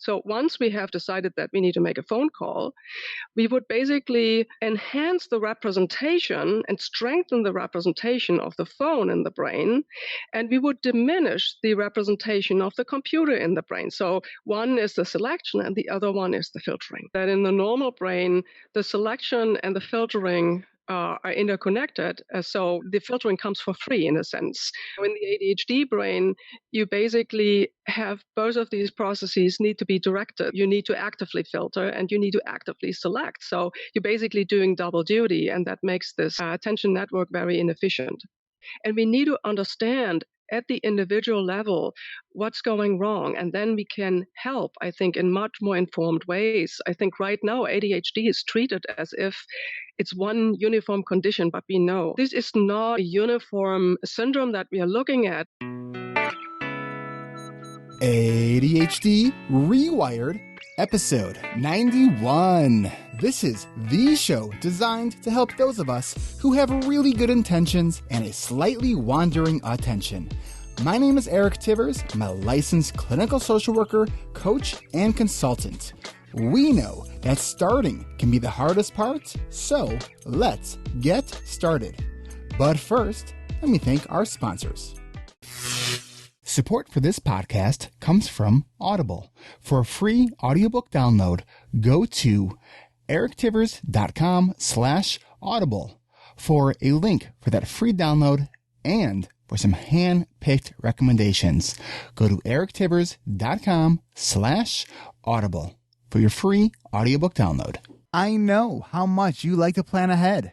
So once we have decided that we need to make a phone call, we would basically enhance the representation and strengthen the representation of the phone in the brain, and we would diminish the representation of the computer in the brain. So one is the selection and the other one is the filtering. That in the normal brain, the selection and the filtering are interconnected. So the filtering comes for free in a sense. In the ADHD brain, you basically have both of these processes need to be directed. You need to actively filter and you need to actively select. So you're basically doing double duty, and that makes this attention network very inefficient. And we need to understand at the individual level what's going wrong, and then we can help, I think, in much more informed ways. I think right now ADHD is treated as if it's one uniform condition, but we know this is not a uniform syndrome that we are looking at. ADHD Rewired, episode 91. This is the show designed to help those of us who have really good intentions and a slightly wandering attention. My name is Eric Tivers. I'm a licensed clinical social worker, coach, and consultant. We know that starting can be the hardest part, so let's get started. But first, let me thank our sponsors. Support for this podcast comes from Audible. For a free audiobook download, go to erictivers.com/audible for a link for that free download and for some hand-picked recommendations. Go to erictivers.com/audible for your free audiobook download. I know how much you like to plan ahead.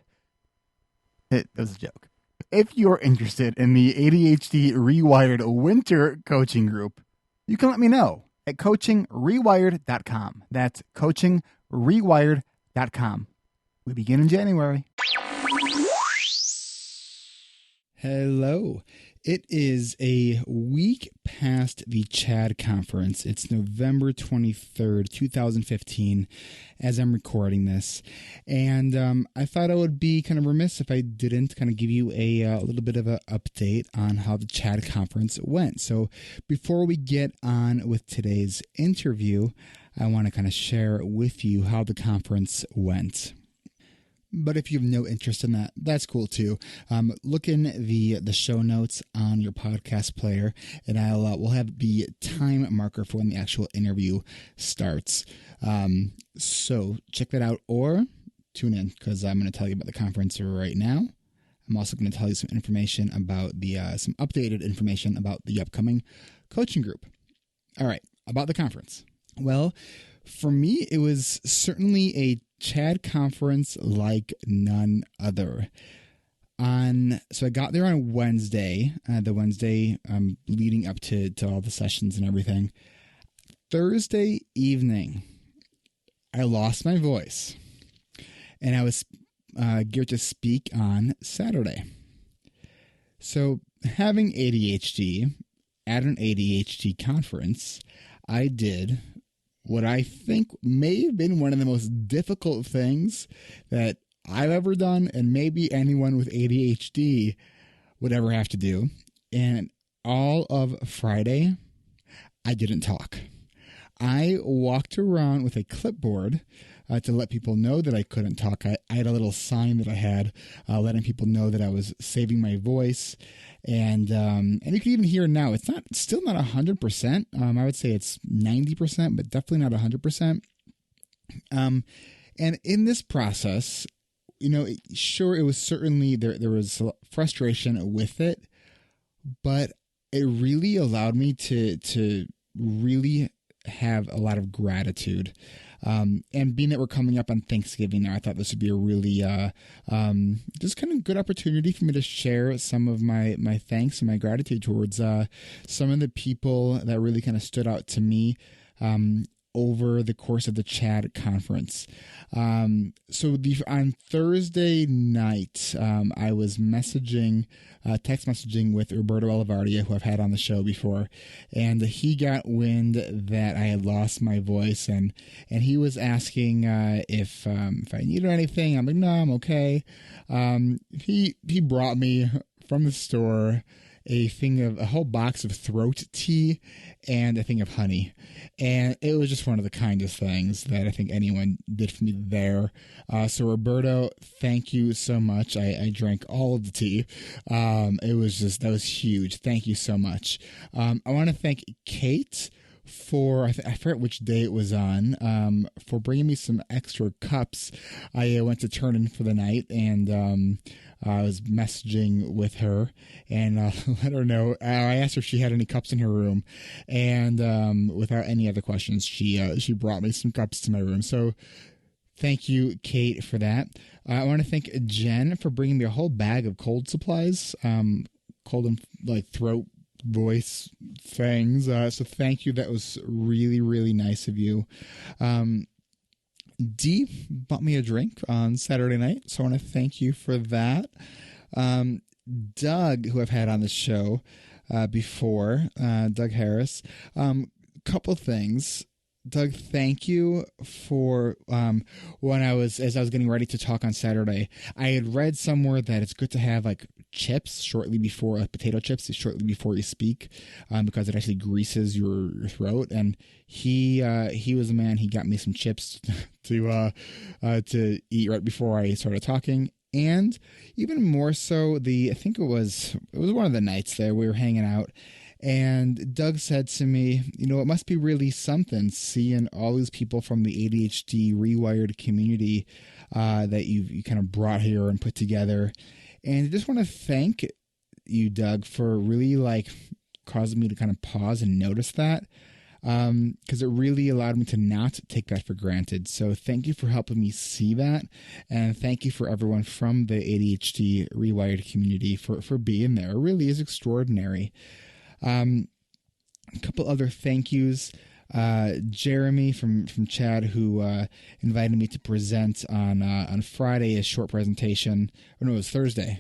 It was a joke. If you're interested in the ADHD Rewired Winter Coaching Group, you can let me know at coachingrewired.com. That's coachingrewired.com. We begin in January. Hello. It is a week past the CHAD conference. It's November 23rd, 2015, as I'm recording this. And I thought I would be kind of remiss if I didn't kind of give you a little bit of an update on how the CHAD conference went. So before we get on with today's interview, I want to kind of share with you how the conference went. But if you have no interest in that, that's cool too. Look in the show notes on your podcast player, and we'll have the time marker for when the actual interview starts. So check that out or tune in, because I'm going to tell you about the conference right now. I'm also going to tell you some information about some updated information about the upcoming coaching group. All right, about the conference. Well, for me, it was certainly a CHAD conference like none other. So I got there on Wednesday, the Wednesday leading up to all the sessions and everything. Thursday evening, I lost my voice, and I was geared to speak on Saturday. So having ADHD at an ADHD conference, I did what I think may have been one of the most difficult things that I've ever done, and maybe anyone with ADHD would ever have to do. And all of Friday, I didn't talk. I walked around with a clipboard to let people know that I couldn't talk. I had a little sign that I had letting people know that I was saving my voice. And you can even hear now, it's still not 100%. I would say it's 90%, but definitely not 100%. And in this process, sure, it was certainly, there was frustration with it, but it really allowed me to really have a lot of gratitude. And being that we're coming up on Thanksgiving now, I thought this would be a really just kind of good opportunity for me to share some of my thanks and my gratitude towards some of the people that really kind of stood out to me over the course of the CHAD conference. On Thursday night, I was text messaging with Roberto Olivardia, who I've had on the show before, and he got wind that I had lost my voice, and he was asking if I needed anything. I'm like, no, I'm okay. He brought me from the store a whole box of throat tea and a thing of honey. And it was just one of the kindest things that I think anyone did for me there. So Roberto, thank you so much. I drank all of the tea. That was huge. Thank you so much. I want to thank Kate for, I forget which day it was on, for bringing me some extra cups. I went to turn in for the night, and I was messaging with her and let her know. I asked her if she had any cups in her room, and without any other questions, she brought me some cups to my room. So thank you, Kate, for that. I want to thank Jen for bringing me a whole bag of cold supplies, cold and like throat, voice things. So thank you. That was really, really nice of you. Dee bought me a drink on Saturday night, so I want to thank you for that. Doug, who I've had on the show before, Doug Harris. Couple things. Doug, thank you for as I was getting ready to talk on Saturday, I had read somewhere that it's good to have like chips shortly before, potato chips shortly before you speak, because it actually greases your throat. And he was the man. He got me some chips to eat right before I started talking. And even more so, I think it was one of the nights there we were hanging out. And Doug said to me, it must be really something seeing all these people from the ADHD rewired community that you kind of brought here and put together. And I just want to thank you, Doug, for really like causing me to kind of pause and notice that, because it really allowed me to not take that for granted. So thank you for helping me see that. And thank you for everyone from the ADHD rewired community for being there. It really is extraordinary. A couple other thank yous. Jeremy from Chad, who invited me to present on Friday, a short presentation. Or no, it was Thursday.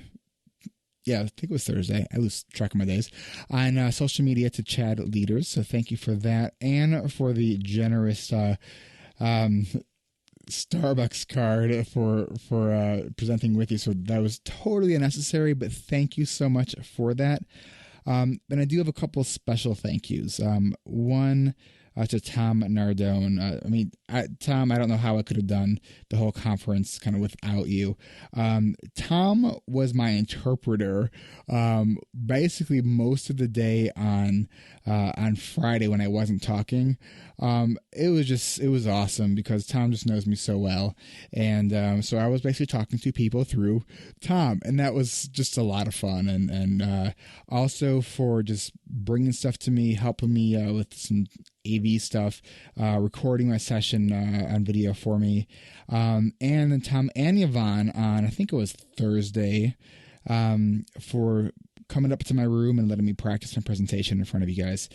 Yeah, I think it was Thursday. I lose track of my days. On social media to Chad leaders. So thank you for that, and for the generous Starbucks card for presenting with you. So that was totally unnecessary, but thank you so much for that. And I do have a couple special thank yous. One to Tom Nardone. Tom, I don't know how I could have done the whole conference kind of without you. Tom was my interpreter basically most of the day on Friday when I wasn't talking. It was awesome because Tom just knows me so well. And so I was basically talking to people through Tom, and that was just a lot of fun. And also for just bringing stuff to me, helping me with some AV stuff, recording my session on video for me. And then Tom and Yvonne on, I think it was Thursday, for coming up to my room and letting me practice my presentation in front of you guys.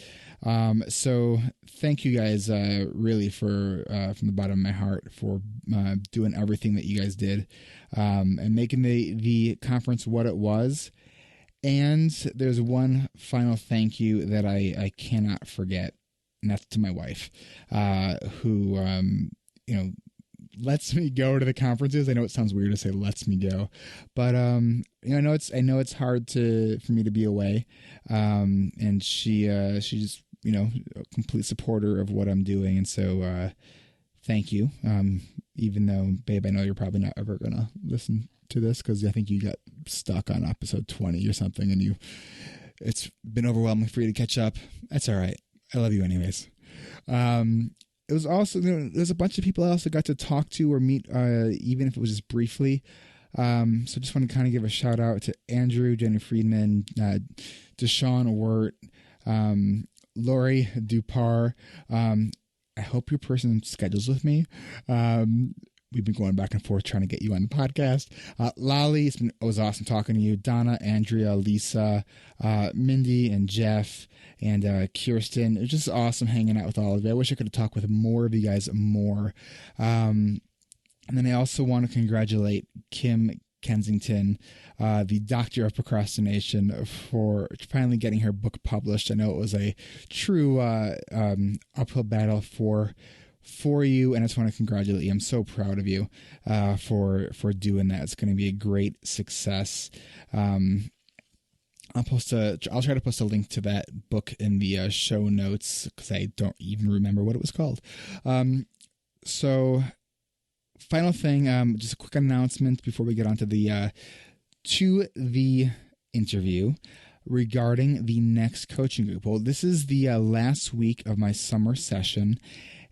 So thank you guys really for from the bottom of my heart for doing everything that you guys did, and making the conference what it was. And there's one final thank you that I cannot forget, and that's to my wife, who lets me go to the conferences. I know it sounds weird to say lets me go, but I know it's hard for me to be away, and she's a complete supporter of what I'm doing, and so thank you. Even though, babe, I know you're probably not ever gonna listen to this because I think you got stuck on episode 20 or something, and it's been overwhelming for you to catch up. That's all right. I love you anyways. It was also, there's a bunch of people I also got to talk to or meet, even if it was just briefly. So just want to kind of give a shout out to Andrew, Jenny Friedman, Deshaun Wirt, Lori Dupar. I hope your person schedules with me. We've been going back and forth trying to get you on the podcast. Lolly, it was awesome talking to you. Donna, Andrea, Lisa, Mindy, and Jeff, and Kirsten. It was just awesome hanging out with all of you. I wish I could have talked with more of you guys more. And then I also want to congratulate Kim Kensington, the doctor of procrastination, for finally getting her book published. I know it was a true uphill battle for you, and I just want to congratulate you. I'm so proud of you for doing that. It's going to be a great success. I'll try to post a link to that book in the show notes because I don't even remember what it was called. So final thing, just a quick announcement before we get on to the interview regarding the next coaching group. Well, this is the last week of my summer session.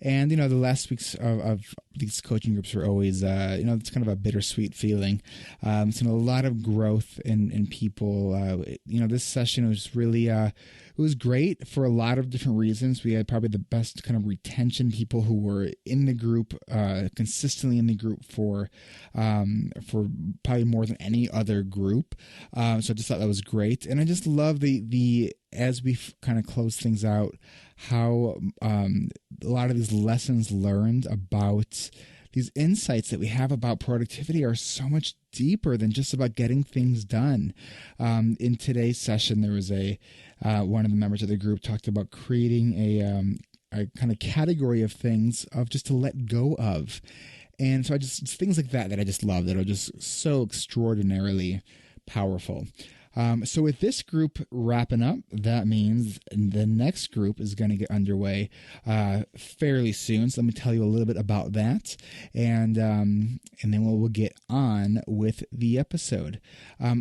And, the last weeks of these coaching groups are always, it's kind of a bittersweet feeling. A lot of growth in people. This session was really, it was great for a lot of different reasons. We had probably the best kind of retention, people who were in the group, consistently in the group for probably more than any other group. So I just thought that was great. And I just love the as we kind of close things out, how a lot of these lessons learned about these insights that we have about productivity are so much deeper than just about getting things done. In today's session, there was one of the members of the group talked about creating a kind of category of things of just to let go of. And so it's things like that I just love, that are just so extraordinarily powerful. So with this group wrapping up, that means the next group is going to get underway fairly soon. So let me tell you a little bit about that, and then we'll get on with the episode.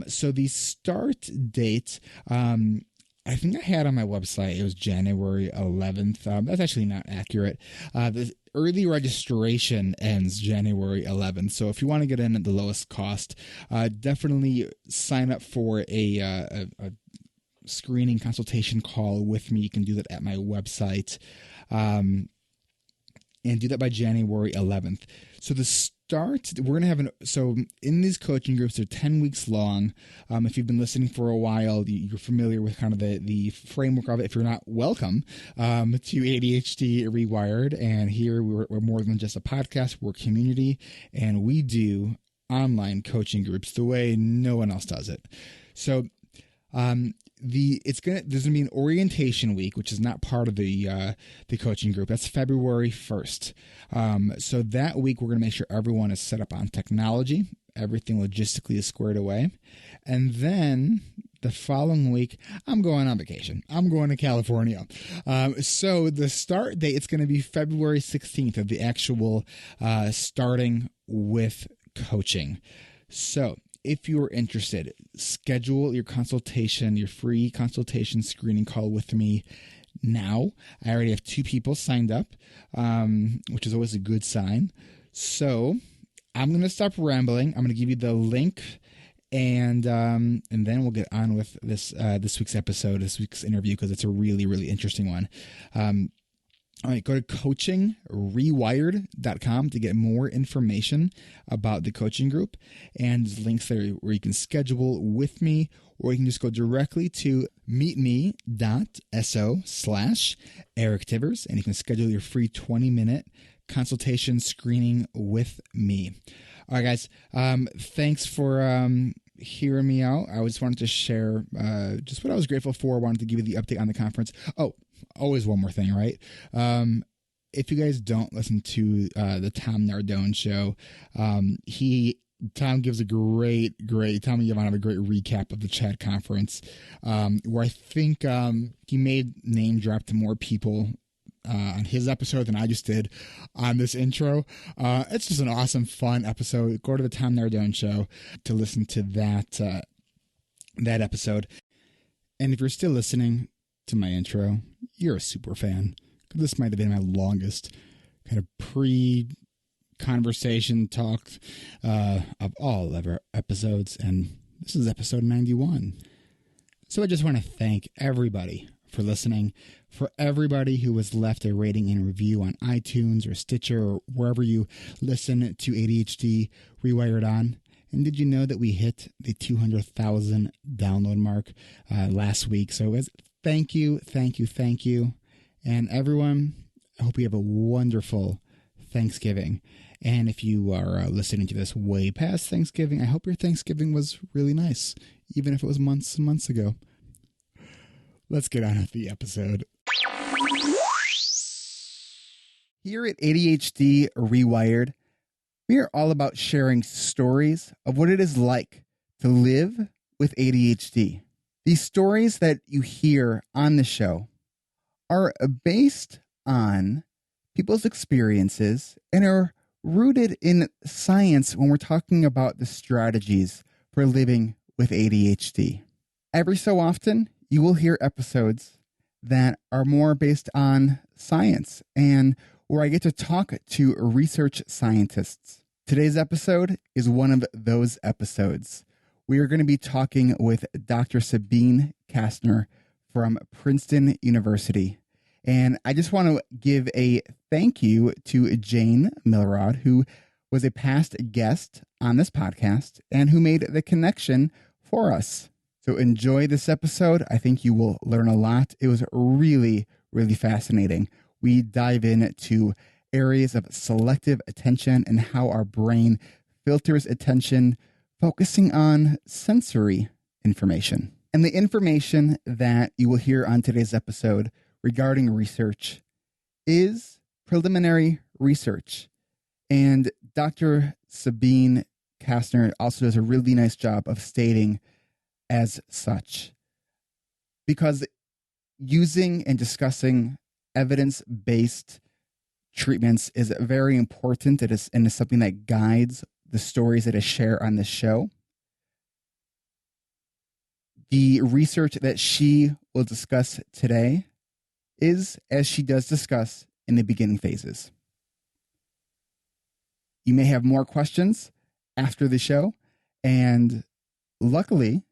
So the start date, I think I had on my website, it was January 11th. That's actually not accurate. The early registration ends January 11th. So if you want to get in at the lowest cost, definitely sign up for a screening consultation call with me. You can do that at my website. And do that by January 11th. So the start, we're going to have in these coaching groups, they're 10 weeks long. If you've been listening for a while, you're familiar with kind of the framework of it. If you're not, welcome to ADHD Rewired. And here we're more than just a podcast, we're a community, and we do online coaching groups the way no one else does it. So, there's gonna be an orientation week, which is not part of the coaching group. That's February 1st. So that week we're gonna make sure everyone is set up on technology, everything logistically is squared away, and then the following week I'm going on vacation. I'm going to California. So the start date, it's gonna be February 16th of the actual starting with coaching. So if you're interested, schedule your consultation, your free consultation screening call with me now. I already have 2 people signed up, which is always a good sign. So I'm going to stop rambling. I'm going to give you the link, and then we'll get on with this week's episode, this week's interview, because it's a really, really interesting one. All right, go to coachingrewired.com to get more information about the coaching group, and there's links there where you can schedule with me, or you can just go directly to meetme.so/Eric Tivers, and you can schedule your free 20-minute consultation screening with me. All right, guys, thanks for hearing me out. I just wanted to share just what I was grateful for. I wanted to give you the update on the conference. Oh, always one more thing, right? If you guys don't listen to the Tom Nardone show, Tom gives a great Tom and Yvonne have a great recap of the CHAD conference, where I think he made name drop to more people on his episode than I just did on this intro. It's just an awesome, fun episode. Go to the Tom Nardone show to listen to that episode. And if you're still listening to my intro, you're a super fan. This might have been my longest kind of pre-conversation talk of all of our episodes, and this is episode 91. So I just want to thank everybody for listening, for everybody who has left a rating and review on iTunes or Stitcher or wherever you listen to ADHD Rewired on. And did you know that we hit the 200,000 download mark last week? So thank you. And everyone, I hope you have a wonderful Thanksgiving. And if you are listening to this way past Thanksgiving, I hope your Thanksgiving was really nice, even if it was months and months ago. Let's get on with the episode. Here at ADHD Rewired, we are all about sharing stories of what it is like to live with ADHD. The stories that you hear on the show are based on people's experiences and are rooted in science when we're talking about the strategies for living with ADHD. Every so often, you will hear episodes that are more based on science and where I get to talk to research scientists. Today's episode is one of those episodes. We are going to be talking with Dr. Sabine Kastner from Princeton University. And I just want to give a thank you to Jane Milrod, who was a past guest on this podcast and who made the connection for us. So enjoy this episode. I think you will learn a lot. It was really, really fascinating. We dive into areas of selective attention and how our brain filters attention, focusing on sensory information. And the information that you will hear on today's episode regarding research is preliminary research. And Dr. Sabine Kastner also does a really nice job of stating as such, because using and discussing evidence-based treatments is very important. It is, and is something that guides the stories that I share on this show. The research that she will discuss today is, as she does discuss, in the beginning phases. You may have more questions after the show, and luckily,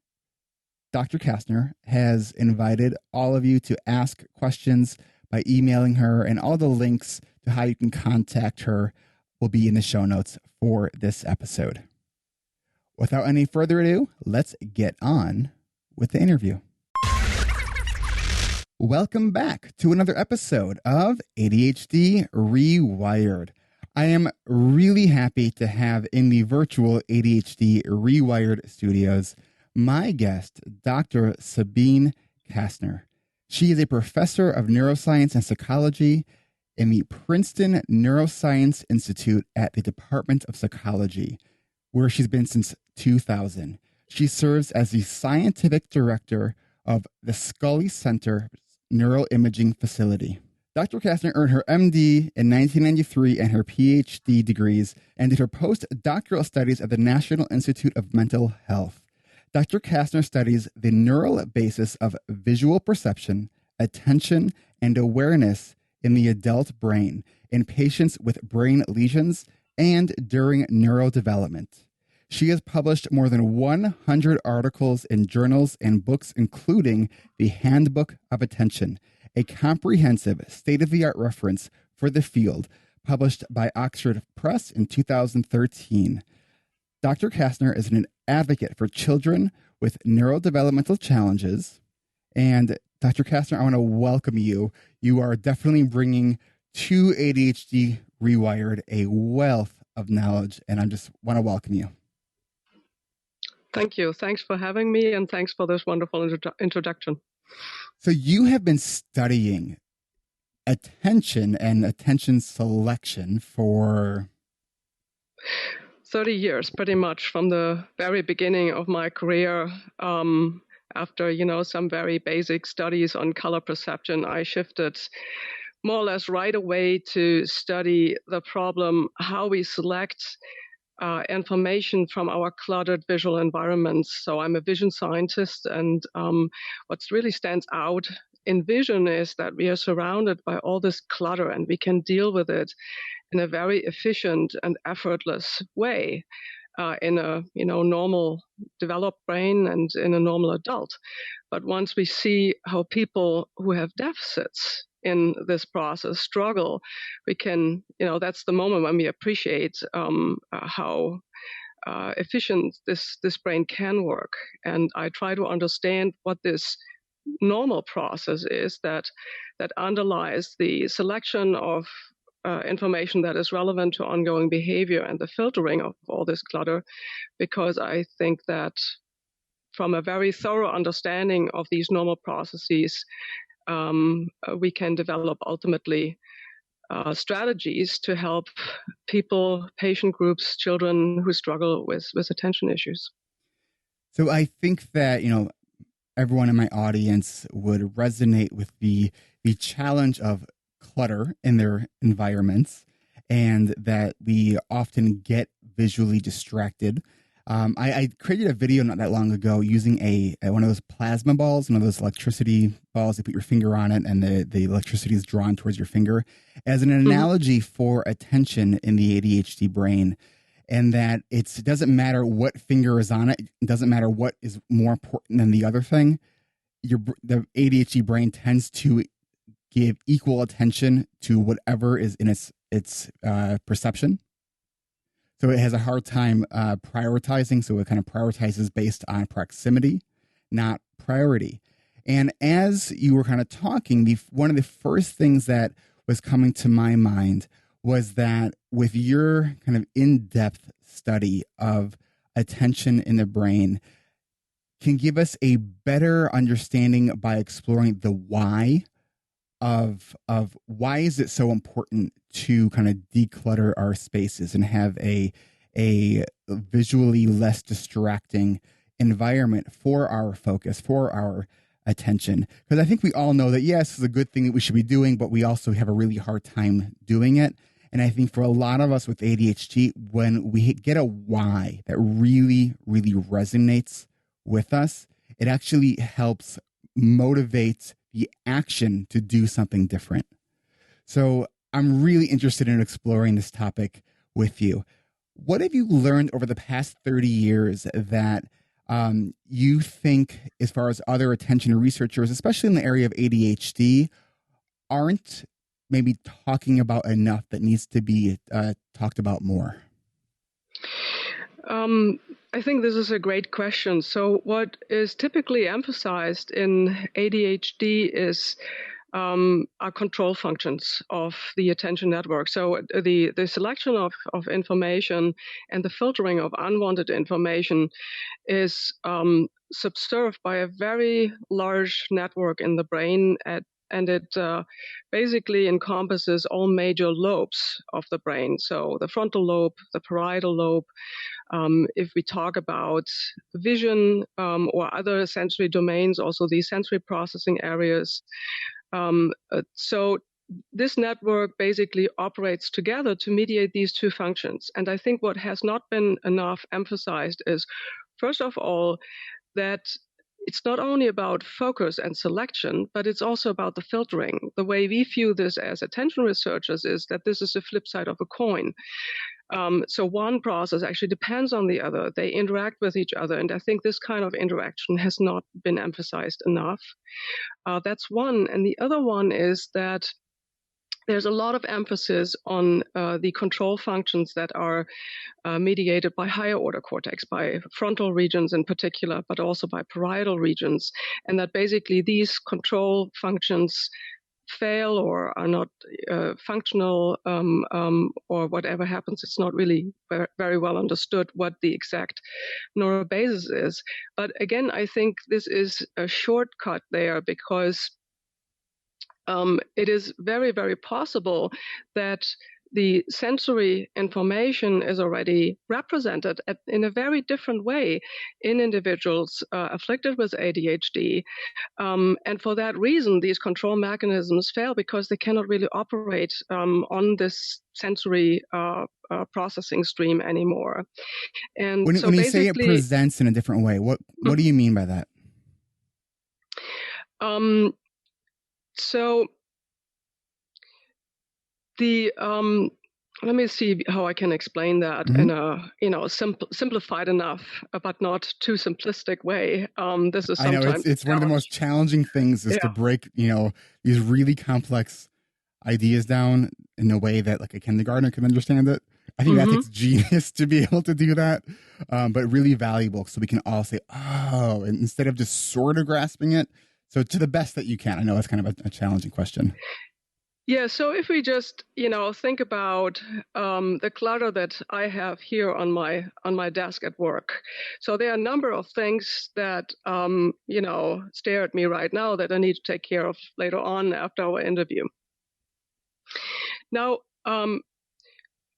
Dr. Kastner has invited all of you to ask questions by emailing her, and all the links to how you can contact her will be in the show notes for this episode. Without any further ado, let's get on with the interview. Welcome back to another episode of ADHD Rewired. I am really happy to have in the virtual ADHD Rewired studios my guest, Dr. Sabine Kastner. She is a professor of neuroscience and psychology in the Princeton Neuroscience Institute at the Department of Psychology, where she's been since 2000. She serves as the scientific director of the Scully Center Neuroimaging Facility. Dr. Kastner earned her MD in 1993 and her PhD degrees and did her postdoctoral studies at the National Institute of Mental Health. Dr. Kastner studies the neural basis of visual perception, attention, and awareness in the adult brain in patients with brain lesions and during neurodevelopment. She has published more than 100 articles in journals and books, including the Handbook of Attention, a comprehensive state-of-the-art reference for the field, published by Oxford Press in 2013. Dr. Kastner is an advocate for children with neurodevelopmental challenges. And Dr. Kastner, I want to welcome you. You are definitely bringing to ADHD Rewired a wealth of knowledge, and I just want to welcome you. Thank you. Thanks for having me, and thanks for this wonderful introduction. So you have been studying attention and attention selection for 30 years, pretty much, from the very beginning of my career. After, some very basic studies on color perception, I shifted more or less right away to study the problem, how we select information from our cluttered visual environments. So I'm a vision scientist, and what really stands out in vision is that we are surrounded by all this clutter, and we can deal with it in a very efficient and effortless way in a normal developed brain and in a normal adult. But once we see how people who have deficits in this process struggle, we can, that's the moment when we appreciate how efficient this brain can work. And I try to understand what this normal process is that underlies the selection of information that is relevant to ongoing behavior and the filtering of all this clutter, because I think that from a very thorough understanding of these normal processes, we can develop ultimately strategies to help people, patient groups, children who struggle with attention issues. So I think that, everyone in my audience would resonate with the challenge of clutter in their environments, and that we often get visually distracted. I created a video not that long ago using a one of those plasma balls, one of those electricity balls. You put your finger on it, and the electricity is drawn towards your finger, as an analogy for attention in the ADHD brain. And that it doesn't matter what finger is on it. It doesn't matter what is more important than the other thing. The ADHD brain tends to give equal attention to whatever is in its perception. So it has a hard time prioritizing. So it kind of prioritizes based on proximity, not priority. And as you were kind of talking, one of the first things that was coming to my mind was that with your kind of in-depth study of attention in the brain, can give us a better understanding by exploring the why of why is it so important to kind of declutter our spaces and have a visually less distracting environment for our focus, for our attention. Because I think we all know that, yes, it's a good thing that we should be doing, but we also have a really hard time doing it. And I think for a lot of us with ADHD, when we get a why that really, really resonates with us, it actually helps motivate the action to do something different. So I'm really interested in exploring this topic with you. What have you learned over the past 30 years that you think, as far as other attention researchers, especially in the area of ADHD, aren't maybe talking about enough, that needs to be talked about more? I think this is a great question. So what is typically emphasized in ADHD is are control functions of the attention network. So the selection of information and the filtering of unwanted information is subserved by a very large network in the brain, and it basically encompasses all major lobes of the brain. So the frontal lobe, the parietal lobe. If we talk about vision or other sensory domains, also the sensory processing areas. So this network basically operates together to mediate these two functions. And I think what has not been enough emphasized is, first of all, that it's not only about focus and selection, but it's also about the filtering. The way we view this as attention researchers is that this is the flip side of a coin. So one process actually depends on the other. They interact with each other. And I think this kind of interaction has not been emphasized enough. That's one. And the other one is that there's a lot of emphasis on the control functions that are mediated by higher order cortex, by frontal regions in particular, but also by parietal regions. And that basically these control functions fail or are not functional, or whatever happens. It's not really very well understood what the exact neurobasis is. But again, I think this is a shortcut there, because it is very, very possible that the sensory information is already represented in a very different way in individuals afflicted with ADHD. And for that reason, these control mechanisms fail, because they cannot really operate on this sensory processing stream anymore. And When you say it basically, presents in a different way, what do you mean by that? So the let me see how I can explain that in a simplified enough but not too simplistic way. This is sometimes, I know it's one of the most challenging things is to break these really complex ideas down in a way that like a kindergartner can understand it. I think that takes genius to be able to do that, but really valuable, so we can all say, oh, and instead of just sort of grasping it. So to the best that you can. I know that's kind of a challenging question. Yeah, so if we just, think about the clutter that I have here on my desk at work. So there are a number of things that, stare at me right now that I need to take care of later on after our interview. Now,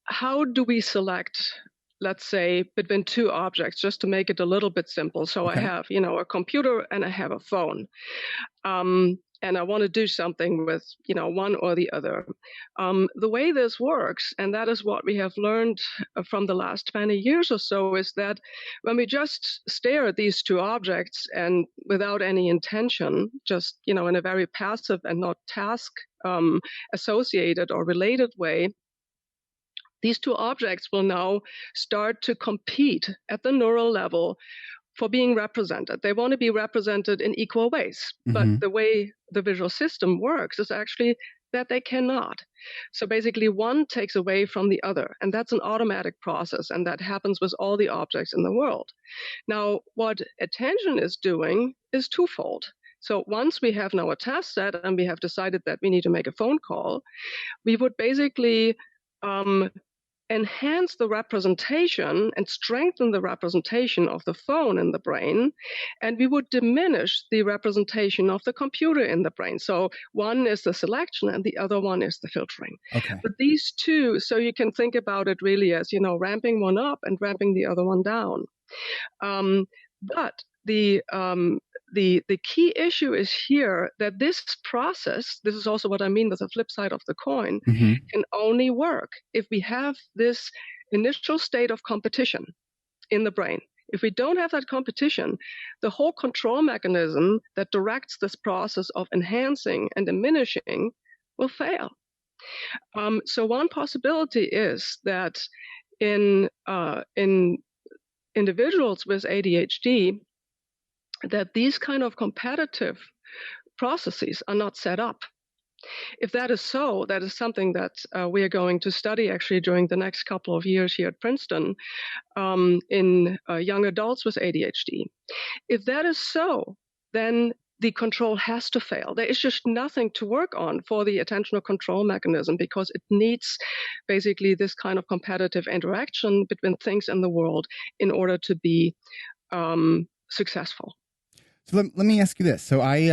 how do we select let's say, between two objects, just to make it a little bit simple. So I Okay. have, a computer and I have a phone. And I want to do something with, one or the other. The way this works, and that is what we have learned from the last 20 years or so, is that when we just stare at these two objects and without any intention, just, in a very passive and not task associated or related way, these two objects will now start to compete at the neural level for being represented. They want to be represented in equal ways. But the way the visual system works is actually that they cannot. So basically, one takes away from the other. And that's an automatic process. And that happens with all the objects in the world. Now, what attention is doing is twofold. So once we have now a task set and we have decided that we need to make a phone call, we would basically enhance the representation and strengthen the representation of the phone in the brain, and we would diminish the representation of the computer in the brain. So one is the selection and the other one is the filtering. Okay. But these two, so you can think about it really as, ramping one up and ramping the other one down. But the key issue is here that this process, this is also what I mean with the flip side of the coin, can only work if we have this initial state of competition in the brain. If we don't have that competition, the whole control mechanism that directs this process of enhancing and diminishing will fail. So one possibility is that in individuals with ADHD, that these kind of competitive processes are not set up. If that is so, that is something that we are going to study actually during the next couple of years here at Princeton in young adults with ADHD. If that is so, then the control has to fail. There is just nothing to work on for the attentional control mechanism because it needs basically this kind of competitive interaction between things in the world in order to be successful. So let me ask you this. So I,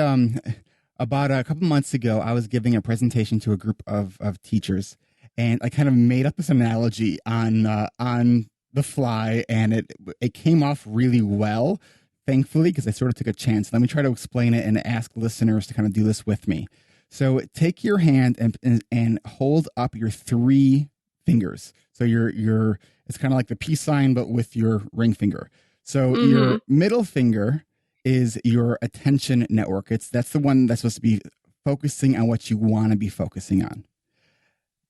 about a couple months ago, I was giving a presentation to a group of teachers, and I kind of made up this analogy on the fly, and it came off really well, thankfully, because I sort of took a chance. Let me try to explain it and ask listeners to kind of do this with me. So take your hand and hold up your three fingers. So your it's kind of like the peace sign, but with your ring finger. So your middle finger is your attention network. That's the one that's supposed to be focusing on what you want to be focusing on.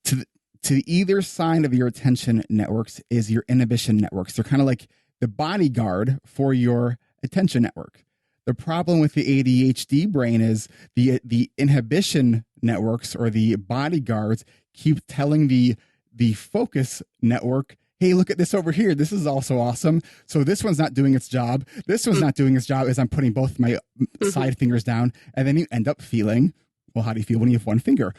To either side of your attention networks is your inhibition networks. They're kind of like the bodyguard for your attention network. The problem with the ADHD brain is the inhibition networks or the bodyguards keep telling the focus network, hey, look at this over here. This is also awesome. So this one's not doing its job. This one's not doing its job as I'm putting both my side fingers down. And then you end up feeling, well, how do you feel when you have one finger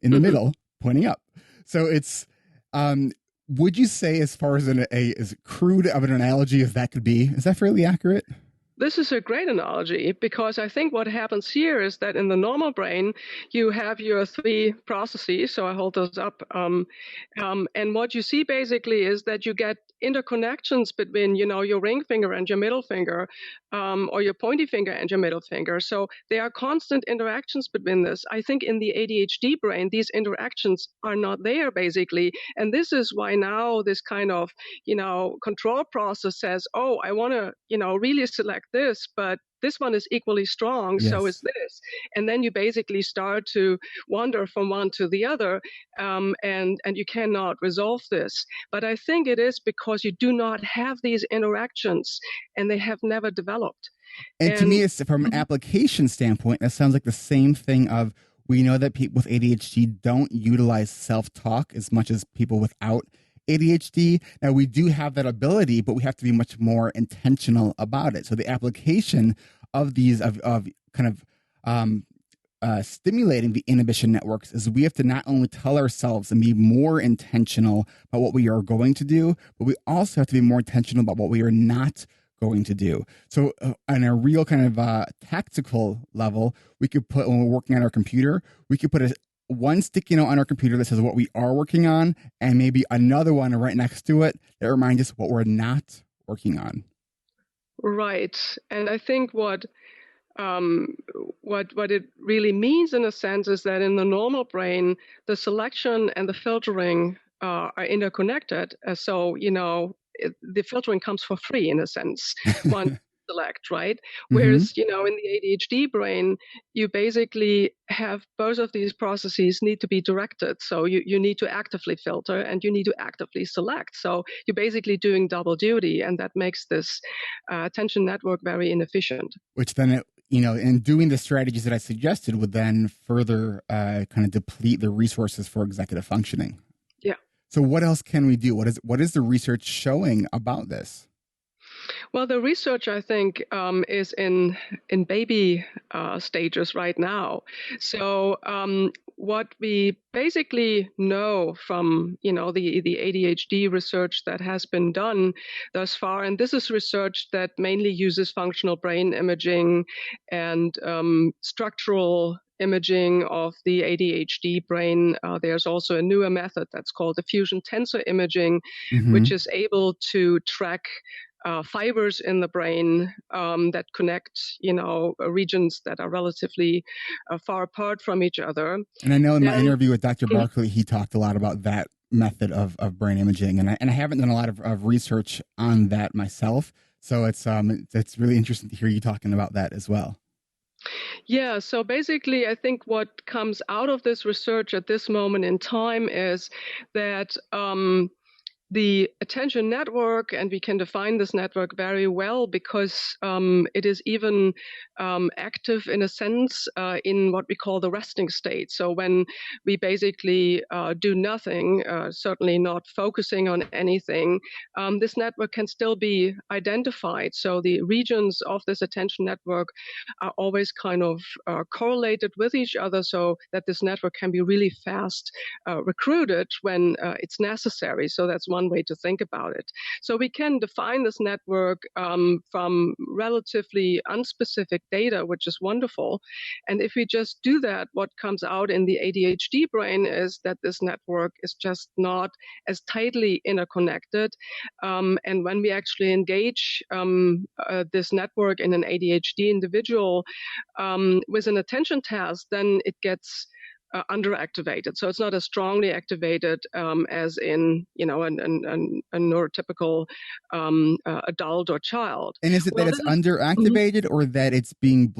in the middle pointing up? So it's, would you say as far as as crude of an analogy as that could be, is that fairly accurate? This is a great analogy because I think what happens here is that in the normal brain, you have your three processes. So I hold those up. And what you see basically is that you get interconnections between, your ring finger and your middle finger, or your pointy finger and your middle finger. So there are constant interactions between this. I think in the ADHD brain, these interactions are not there basically. And this is why now this kind of, control process says, oh, I want to, really select this, but this one is equally strong, yes. So is this. And then you basically start to wander from one to the other, and you cannot resolve this. But I think it is because you do not have these interactions, and they have never developed. And to me, it's from an application standpoint, that sounds like the same thing of, we know that people with ADHD don't utilize self-talk as much as people without ADHD. Now, we do have that ability, but we have to be much more intentional about it. So the application of these, of kind of stimulating the inhibition networks is we have to not only tell ourselves and be more intentional about what we are going to do, but we also have to be more intentional about what we are not going to do. So on a real kind of tactical level, we could put, when we're working on our computer, we could put one sticky note on our computer that says what we are working on, and maybe another one right next to it that reminds us what we're not working on. Right. And I think um, what it really means in a sense is that in the normal brain, the selection and the filtering are interconnected. So, the filtering comes for free in a sense. One select, right? Mm-hmm. Whereas, in the ADHD brain, you basically have both of these processes need to be directed. So you need to actively filter and you need to actively select. So you're basically doing double duty, and that makes this attention network very inefficient. Which then, in doing the strategies that I suggested would then further kind of deplete the resources for executive functioning. Yeah. So what else can we do? What is the research showing about this? Well, the research, I think, is in baby stages right now. So what we basically know from the ADHD research that has been done thus far, and this is research that mainly uses functional brain imaging and structural imaging of the ADHD brain. There's also a newer method that's called the fusion tensor imaging, Mm-hmm. which is able to track fibers in the brain that connect, regions that are relatively far apart from each other. And I know in my Then, interview with Dr. Barkley, he talked a lot about that method of brain imaging, and I haven't done a lot of research on that myself. So it's really interesting to hear you talking about that as well. yeah, so basically, I think what comes out of this research at this moment in time is that the attention network, and we can define this network very well because it is even active in a sense in what we call the resting state. So when we basically do nothing, certainly not focusing on anything, this network can still be identified. So the regions of this attention network are always kind of correlated with each other so that this network can be really fast recruited when it's necessary. So that's one way to think about it. So we can define this network from relatively unspecific data, which is wonderful. And if we just do that, what comes out in the ADHD brain is that this network is just not as tightly interconnected. And when we actually engage this network in an ADHD individual with an attention task, then it gets underactivated. So it's not as strongly activated as in, a neurotypical adult or child. And is it that Well, it's this is mhm. underactivated, or that it's being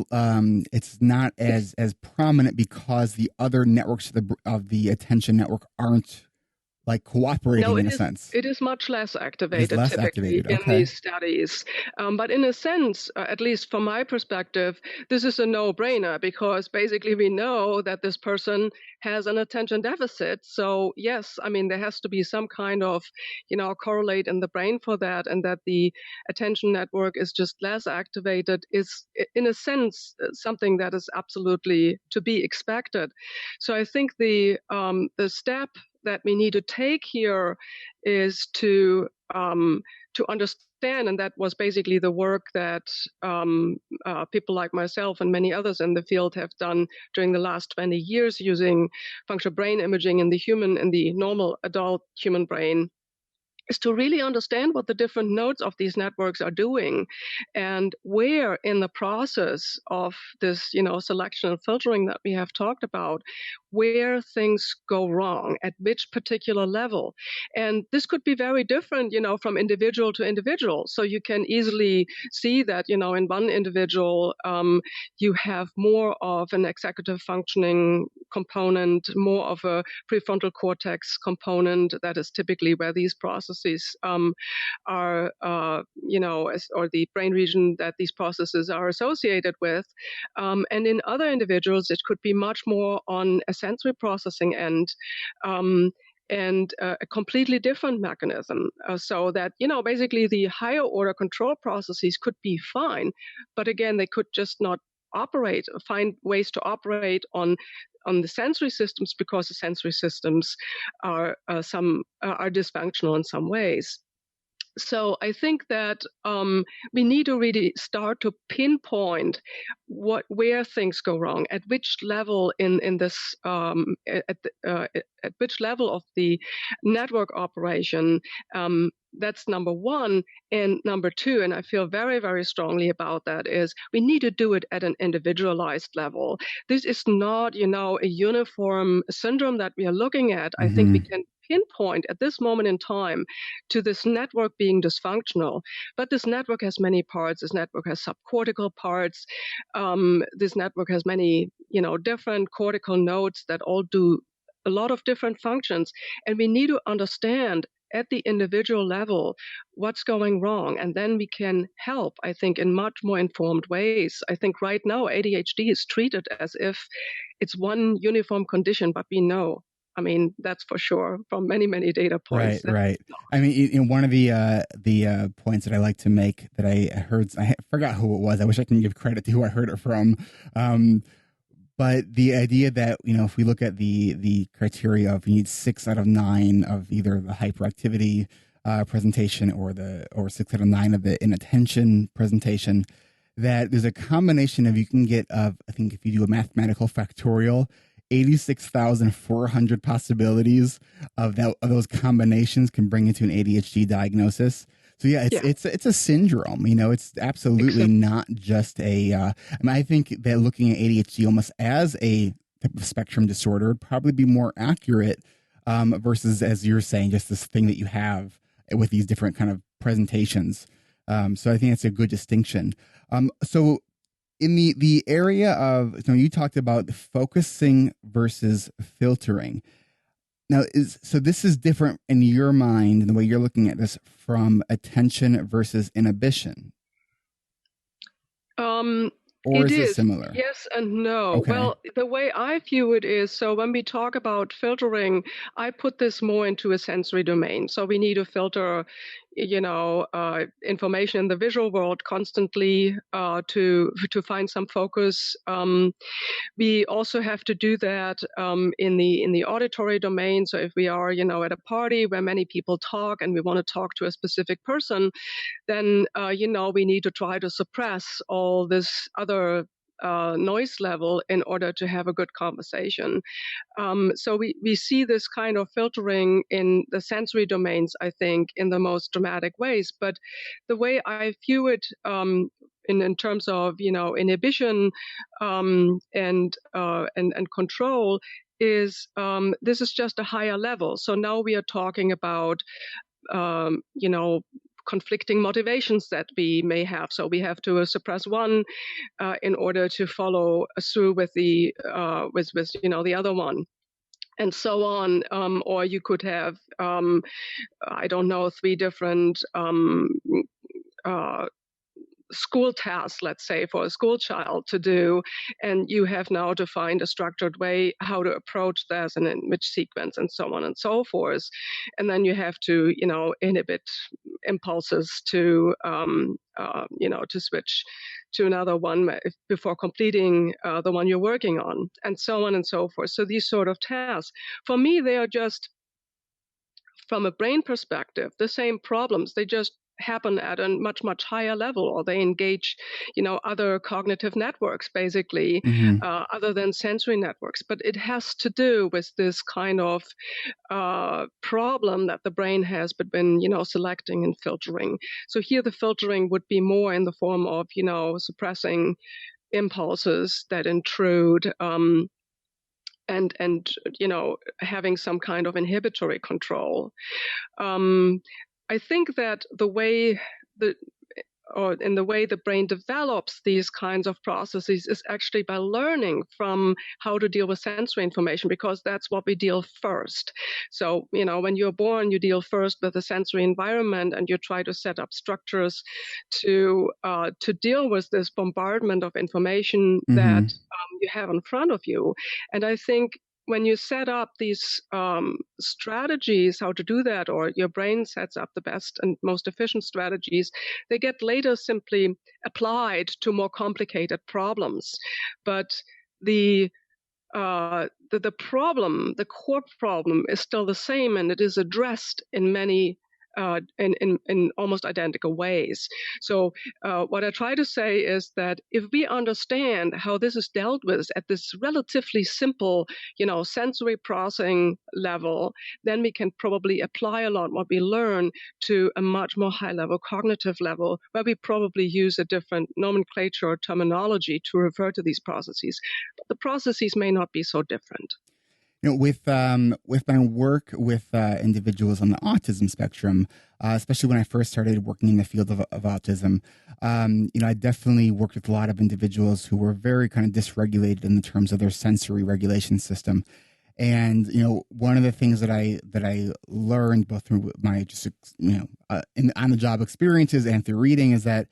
it's not as prominent because the other networks of the attention network aren't like No, cooperating in a sense? it is much less It is activated less typically activated. in Okay. these studies. But in a sense, at least from my perspective, this is a no-brainer because basically we know that this person has an attention deficit. So yes, I mean there has to be some kind of, correlate in the brain for that, and that the attention network is just less activated is, in a sense, something that is absolutely to be expected. So I think the step that we need to take here is to understand, and that was basically the work that people like myself and many others in the field have done during the last 20 years using functional brain imaging in the normal adult human brain, is to really understand what the different nodes of these networks are doing and where in the process of this, selection and filtering that we have talked about, where things go wrong at which particular level. And this could be very different, from individual to individual. So you can easily see that, in one individual, you have more of an executive functioning component, more of a prefrontal cortex component. That is typically where these processes are, or the brain region that these processes are associated with. And in other individuals, it could be much more on a sensory processing end. And a completely different mechanism. So that, basically the higher order control processes could be fine, but again, they could just not find ways to operate on the sensory systems because the sensory systems are dysfunctional in some ways. So I think that we need to really start to pinpoint where things go wrong, at which level in this at which level of the network operation. That's number one. And number two, and I feel very, very strongly about that, is we need to do it at an individualized level. This is not, a uniform syndrome that we are looking at. I think we can pinpoint at this moment in time to this network being dysfunctional. But this network has many parts. This network has subcortical parts. This network has many, different cortical nodes that all do a lot of different functions. And we need to understand at the individual level what's going wrong. And then we can help, I think, in much more informed ways. I think right now ADHD is treated as if it's one uniform condition, but we know. I mean, that's for sure from many, many data points. Right. I mean, in one of the points that I like to make that I heard, I forgot who it was. I wish I can give credit to who I heard it from. But the idea that, if we look at the criteria of you need 6 out of 9 of either the hyperactivity presentation or 6 out of 9 of the inattention presentation, that there's a combination of, you can get, I think if you do a mathematical factorial, 86,400 possibilities of those combinations can bring you to an ADHD diagnosis. So it's a syndrome. It's absolutely not just a. I think that looking at ADHD almost as a type of spectrum disorder would probably be more accurate versus, as you're saying, just this thing that you have with these different kind of presentations. So I think that's a good distinction. So in the area of, you talked about focusing versus filtering. Now, so this is different in your mind and the way you're looking at this from attention versus inhibition? Or is it similar? Yes and no. Okay. Well, the way I view it is, so when we talk about filtering, I put this more into a sensory domain. So we need to filter, information in the visual world constantly to find some focus. We also have to do that in the auditory domain. So if we are, at a party where many people talk and we want to talk to a specific person, then we need to try to suppress all this other noise level in order to have a good conversation. So we see this kind of filtering in the sensory domains, I think, in the most dramatic ways. But the way I view it in terms of inhibition and control is this is just a higher level. So now we are talking about conflicting motivations that we may have. So we have to suppress one in order to follow through with the the other one, and so on. Or you could have 3 different school tasks, let's say, for a school child to do, and you have now to find a structured way how to approach this and in which sequence and so on and so forth. And then you have to inhibit impulses to to switch to another one before completing the one you're working on, and so on and so forth. So these sort of tasks, for me, they are just, from a brain perspective, the same problems. They just happen at a much, much higher level, or they engage, other cognitive networks, basically, other than sensory networks. But it has to do with this kind of problem that the brain has between, selecting and filtering. So here the filtering would be more in the form of, suppressing impulses that intrude, and having some kind of inhibitory control. I think that in the way the brain develops these kinds of processes is actually by learning from how to deal with sensory information, because that's what we deal first. So, when you're born, you deal first with the sensory environment, and you try to set up structures to deal with this bombardment of information that you have in front of you. And I think when you set up these strategies, how to do that, or your brain sets up the best and most efficient strategies, they get later simply applied to more complicated problems. But the problem, the core problem, is still the same, and it is addressed in many in almost identical ways. So what I try to say is that if we understand how this is dealt with at this relatively simple, sensory processing level, then we can probably apply a lot what we learn to a much more high level cognitive level, where we probably use a different nomenclature or terminology to refer to these processes. But the processes may not be so different. With my work with individuals on the autism spectrum, especially when I first started working in the field of autism, I definitely worked with a lot of individuals who were very kind of dysregulated in the terms of their sensory regulation system. And one of the things that I learned both through my just on the job experiences and through reading is that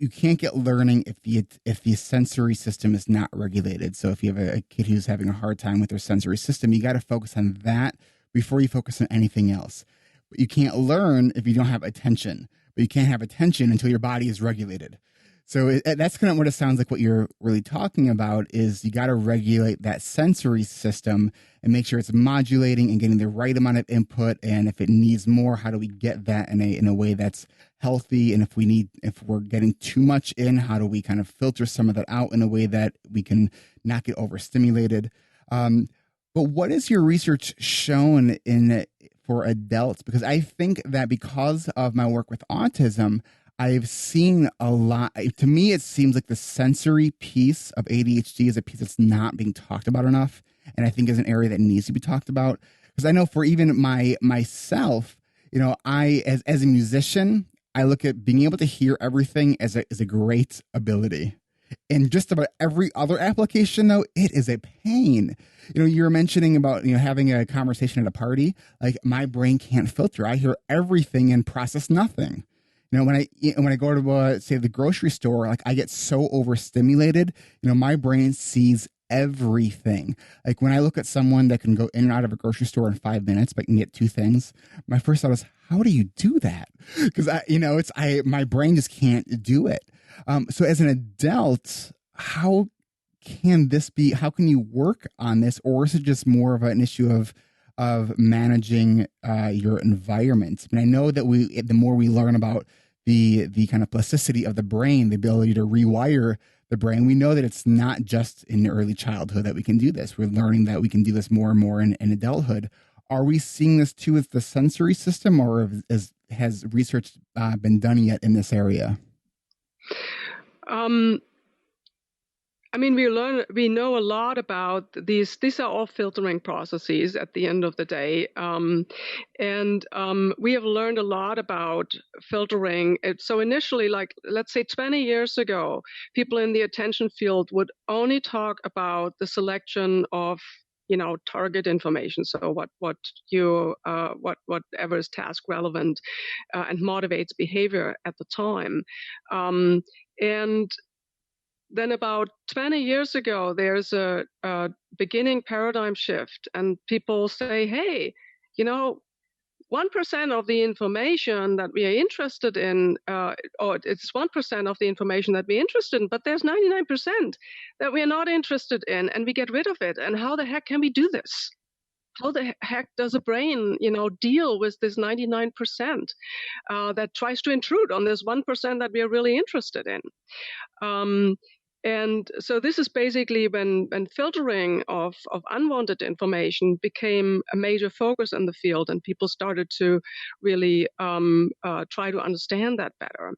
you can't get learning if the sensory system is not regulated. So if you have a kid who's having a hard time with their sensory system, you got to focus on that before you focus on anything else. But you can't learn if you don't have attention. But you can't have attention until your body is regulated. So that's kind of what it sounds like. What you're really talking about is you got to regulate that sensory system and make sure it's modulating and getting the right amount of input. And if it needs more, how do we get that in a way that's healthy? And if we're getting too much in, how do we kind of filter some of that out in a way that we can not get overstimulated? But what has your research shown for adults? Because I think that because of my work with autism, I've seen a lot. To me, it seems like the sensory piece of ADHD is a piece that's not being talked about enough, and I think is an area that needs to be talked about. Because I know for even myself, I as a musician, I look at being able to hear everything as a great ability. In just about every other application, though, it is a pain. You were mentioning about having a conversation at a party. Like my brain can't filter. I hear everything and process nothing. When I go to say the grocery store, like I get so overstimulated. My brain sees everything. Like when I look at someone that can go in and out of a grocery store in 5 minutes, but can get two things, my first thought is, how do you do that? Because my brain just can't do it. So as an adult, how can this be? How can you work on this, or is it just more of an issue of managing your environment? I know that the more we learn about the kind of plasticity of the brain, the ability to rewire the brain, we know that it's not just in early childhood that we can do this. We're learning that we can do this more and more in adulthood. Are we seeing this too with the sensory system, or has research been done yet in this area? We know a lot about these. These are all filtering processes at the end of the day. And we have learned a lot about filtering. So initially, like, let's say 20 years ago, people in the attention field would only talk about the selection of target information. So whatever is task relevant and motivates behavior at the time. And then about 20 years ago, there's a beginning paradigm shift, and people say, hey, 1% of the information that we are interested in, or it's 1% of the information that we're interested in, but there's 99% that we are not interested in, and we get rid of it. And how the heck can we do this? How the heck does a brain, deal with this 99% that tries to intrude on this 1% that we are really interested in? And so this is basically when filtering of unwanted information became a major focus in the field, and people started to really try to understand that better.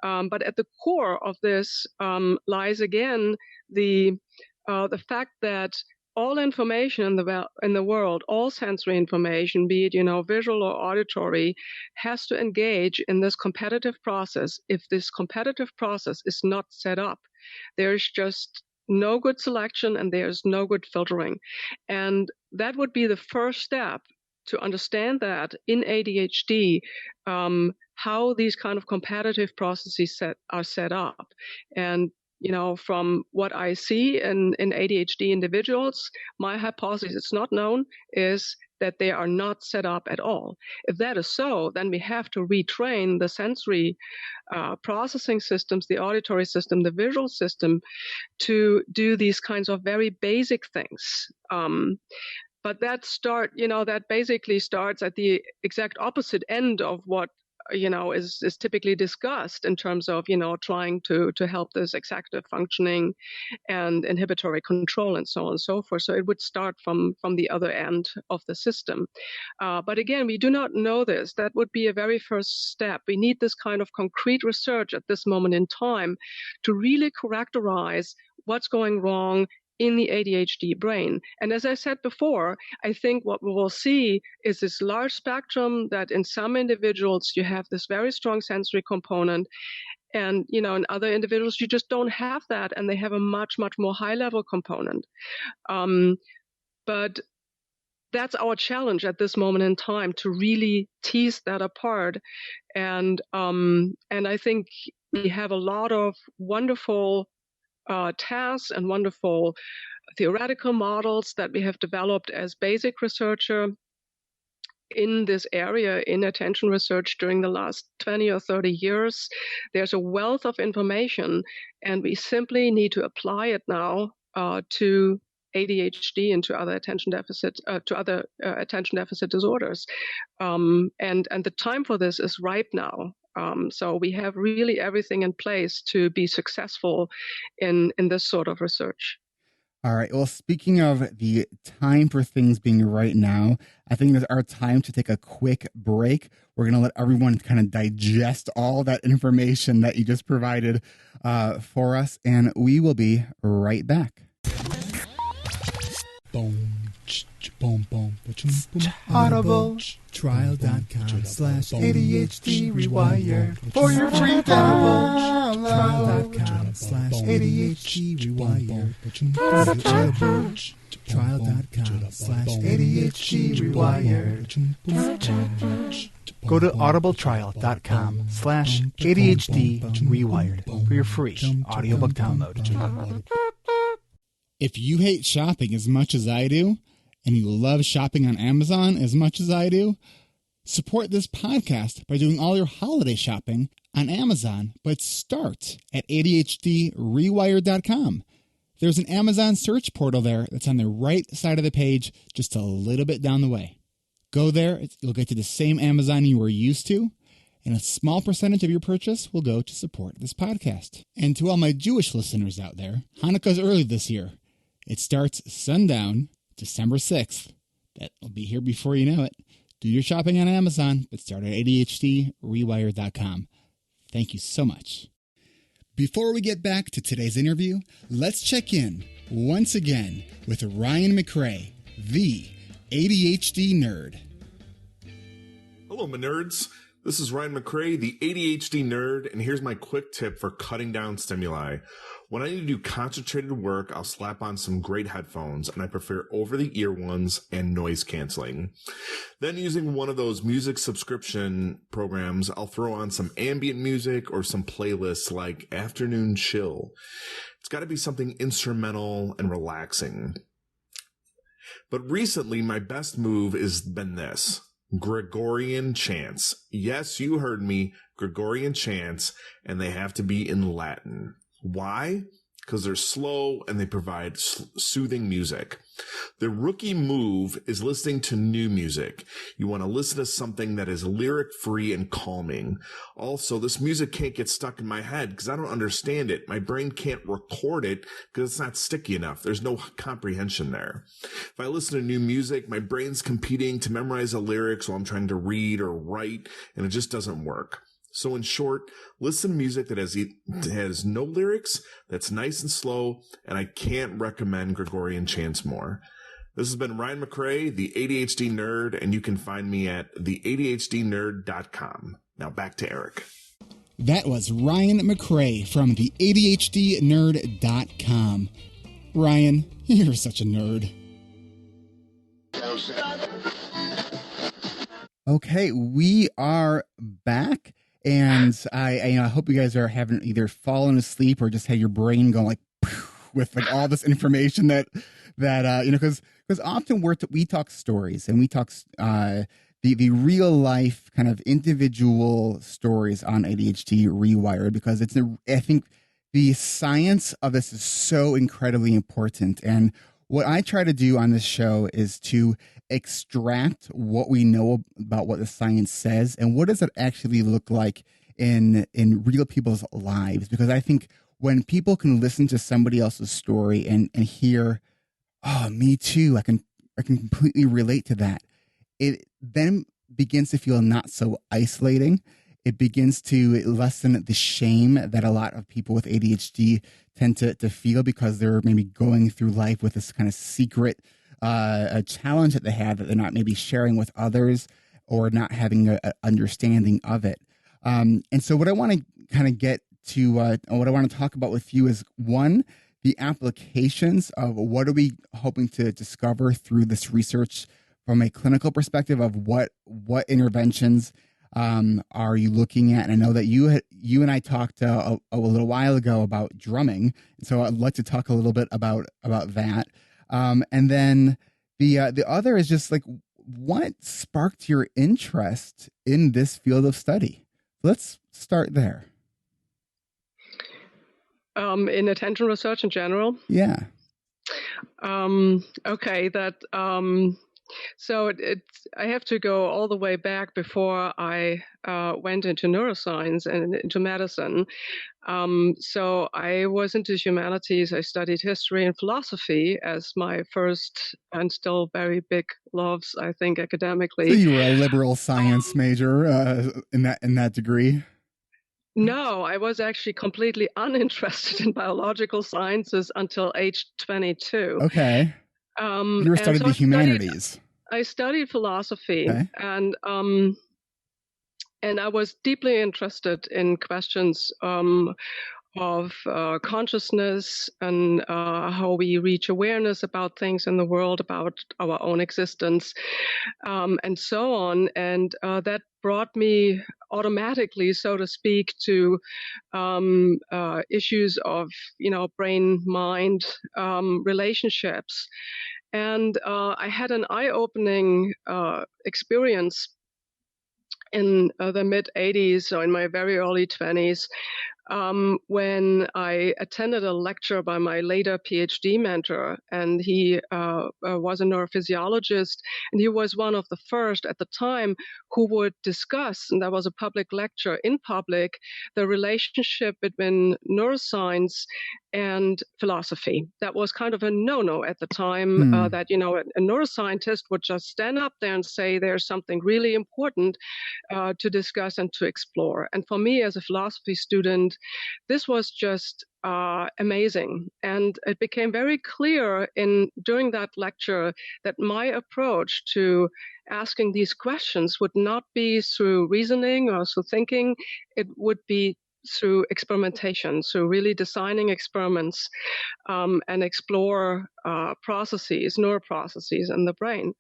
But at the core of this lies again the fact that all information in the world, all sensory information, be it visual or auditory, has to engage in this competitive process. If this competitive process is not set up, there's just no good selection and there's no good filtering. And that would be the first step to understand that in ADHD, how these kind of competitive processes are set up. And from what I see in ADHD individuals, my hypothesis, it's not known, is that they are not set up at all. If that is so, then we have to retrain the sensory processing systems, the auditory system, the visual system, to do these kinds of very basic things. that basically starts at the exact opposite end of what is typically discussed in terms of trying to help this executive functioning and inhibitory control and so on and so forth. So it would start from the other end of the system. But again, we do not know this. That would be a very first step. We need this kind of concrete research at this moment in time to really characterize what's going wrong in the ADHD brain. And as I said before, I think what we will see is this large spectrum that in some individuals you have this very strong sensory component, and in other individuals you just don't have that, and they have a much, much more high-level component. But that's our challenge at this moment in time, to really tease that apart. And I think we have a lot of wonderful tasks and wonderful theoretical models that we have developed as basic researcher in this area in attention research during the last 20 or 30 years. There's a wealth of information, and we simply need to apply it now to ADHD and to other attention deficit disorders. And the time for this is ripe now. So we have really everything in place to be successful in this sort of research. All right. Well, speaking of the time for things being right now, I think it's our time to take a quick break. We're going to let everyone kind of digest all that information that you just provided for us, and we will be right back. Boom, boom, boom, Audible trial.com/ADHD rewired for your free download. Trial.com/ADHD rewired. Trial.com/ADHD rewired. Go to audibletrial.com/ADHD rewired for your free audiobook download. If you hate shopping as much as I do, and you love shopping on Amazon as much as I do, support this podcast by doing all your holiday shopping on Amazon, but start at ADHDrewired.com. There's an Amazon search portal there that's on the right side of the page, just a little bit down the way. Go there, you'll get to the same Amazon you were used to, and a small percentage of your purchase will go to support this podcast. And to all my Jewish listeners out there, Hanukkah's early this year. It starts sundown, December 6th. That'll be here before you know it. Do your shopping on Amazon, but start at ADHDrewired.com. Thank you so much. Before we get back to today's interview, let's check in once again with Ryan McRae, the ADHD nerd. Hello, my nerds. This is Ryan McRae, the ADHD nerd, and here's my quick tip for cutting down stimuli. When I need to do concentrated work, I'll slap on some great headphones, and I prefer over-the-ear ones and noise canceling. Then using one of those music subscription programs, I'll throw on some ambient music or some playlists like Afternoon Chill. It's got to be something instrumental and relaxing. But recently, my best move has been this: Gregorian chants. Yes, you heard me, Gregorian chants, and they have to be in Latin. Why? Because they're slow and they provide soothing music. The rookie move is listening to new music. You want to listen to something that is lyric-free and calming. Also, this music can't get stuck in my head because I don't understand it. My brain can't record it because it's not sticky enough. There's no comprehension there. If I listen to new music, my brain's competing to memorize the lyrics while I'm trying to read or write, and it just doesn't work. So in short, listen to music that has no lyrics, that's nice and slow, and I can't recommend Gregorian chants more. This has been Ryan McRae, the ADHD nerd, and you can find me at theadhdnerd.com. Now back to Eric. That was Ryan McRae from theadhdnerd.com. Ryan, you're such a nerd. Okay, we are back. And I hope you guys are having either fallen asleep or just had your brain going like with like all this information that because often we talk stories and we talk the real life kind of individual stories on ADHD Rewired, because I think the science of this is so incredibly important. And what I try to do on this show is to extract what we know about what the science says and what does it actually look like in real people's lives. Because I think when people can listen to somebody else's story and hear, oh, me too, I can completely relate to that, it then begins to feel not so isolating. It begins to lessen the shame that a lot of people with ADHD tend to feel because they're maybe going through life with this kind of secret a challenge that they have that they're not maybe sharing with others or not having an understanding of it. And so what I want to kind of get to, what I want to talk about with you is, one, the applications of what are we hoping to discover through this research from a clinical perspective of what interventions are you looking at? And I know that you and I talked a little while ago about drumming, so I'd like to talk a little bit about that. And then the other is just like, what sparked your interest in this field of study? Let's start there. In attention research in general? Yeah. Okay, so I have to go all the way back before I went into neuroscience and into medicine. So I was into humanities. I studied history and philosophy as my first and still very big loves, I think, academically. So you were a liberal science major in that degree? No, I was actually completely uninterested in biological sciences until age 22. Okay. You were studying the humanities. I studied philosophy, okay. and I was deeply interested in questions of consciousness and how we reach awareness about things in the world, about our own existence, and so on. And that brought me automatically, so to speak, to issues of, brain-mind relationships. And I had an eye-opening experience in the mid-'80s, so in my very early 20s, when I attended a lecture by my later PhD mentor, and he was a neurophysiologist, and he was one of the first at the time who would discuss, and that was a public lecture in public, the relationship between neuroscience and philosophy. That was kind of a no-no at the time, that, a neuroscientist would just stand up there and say there's something really important to discuss and to explore. And for me as a philosophy student, this was just amazing. And it became very clear during that lecture that my approach to asking these questions would not be through reasoning or through thinking. It would be through experimentation, so really designing experiments and explore neural processes in the brain.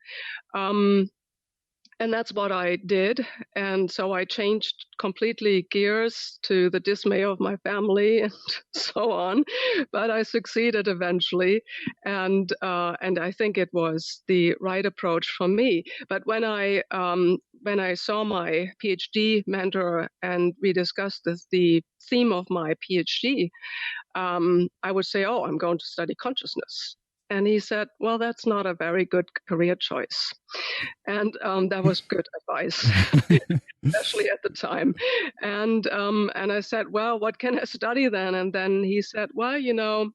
And that's what I did. And so I changed completely gears to the dismay of my family and so on. But I succeeded eventually. And I think it was the right approach for me. But when I saw my PhD mentor and we discussed the theme of my PhD, I would say, I'm going to study consciousness. And he said, well, that's not a very good career choice. And that was good advice, especially at the time. And I said, well, what can I study then? And then he said, well,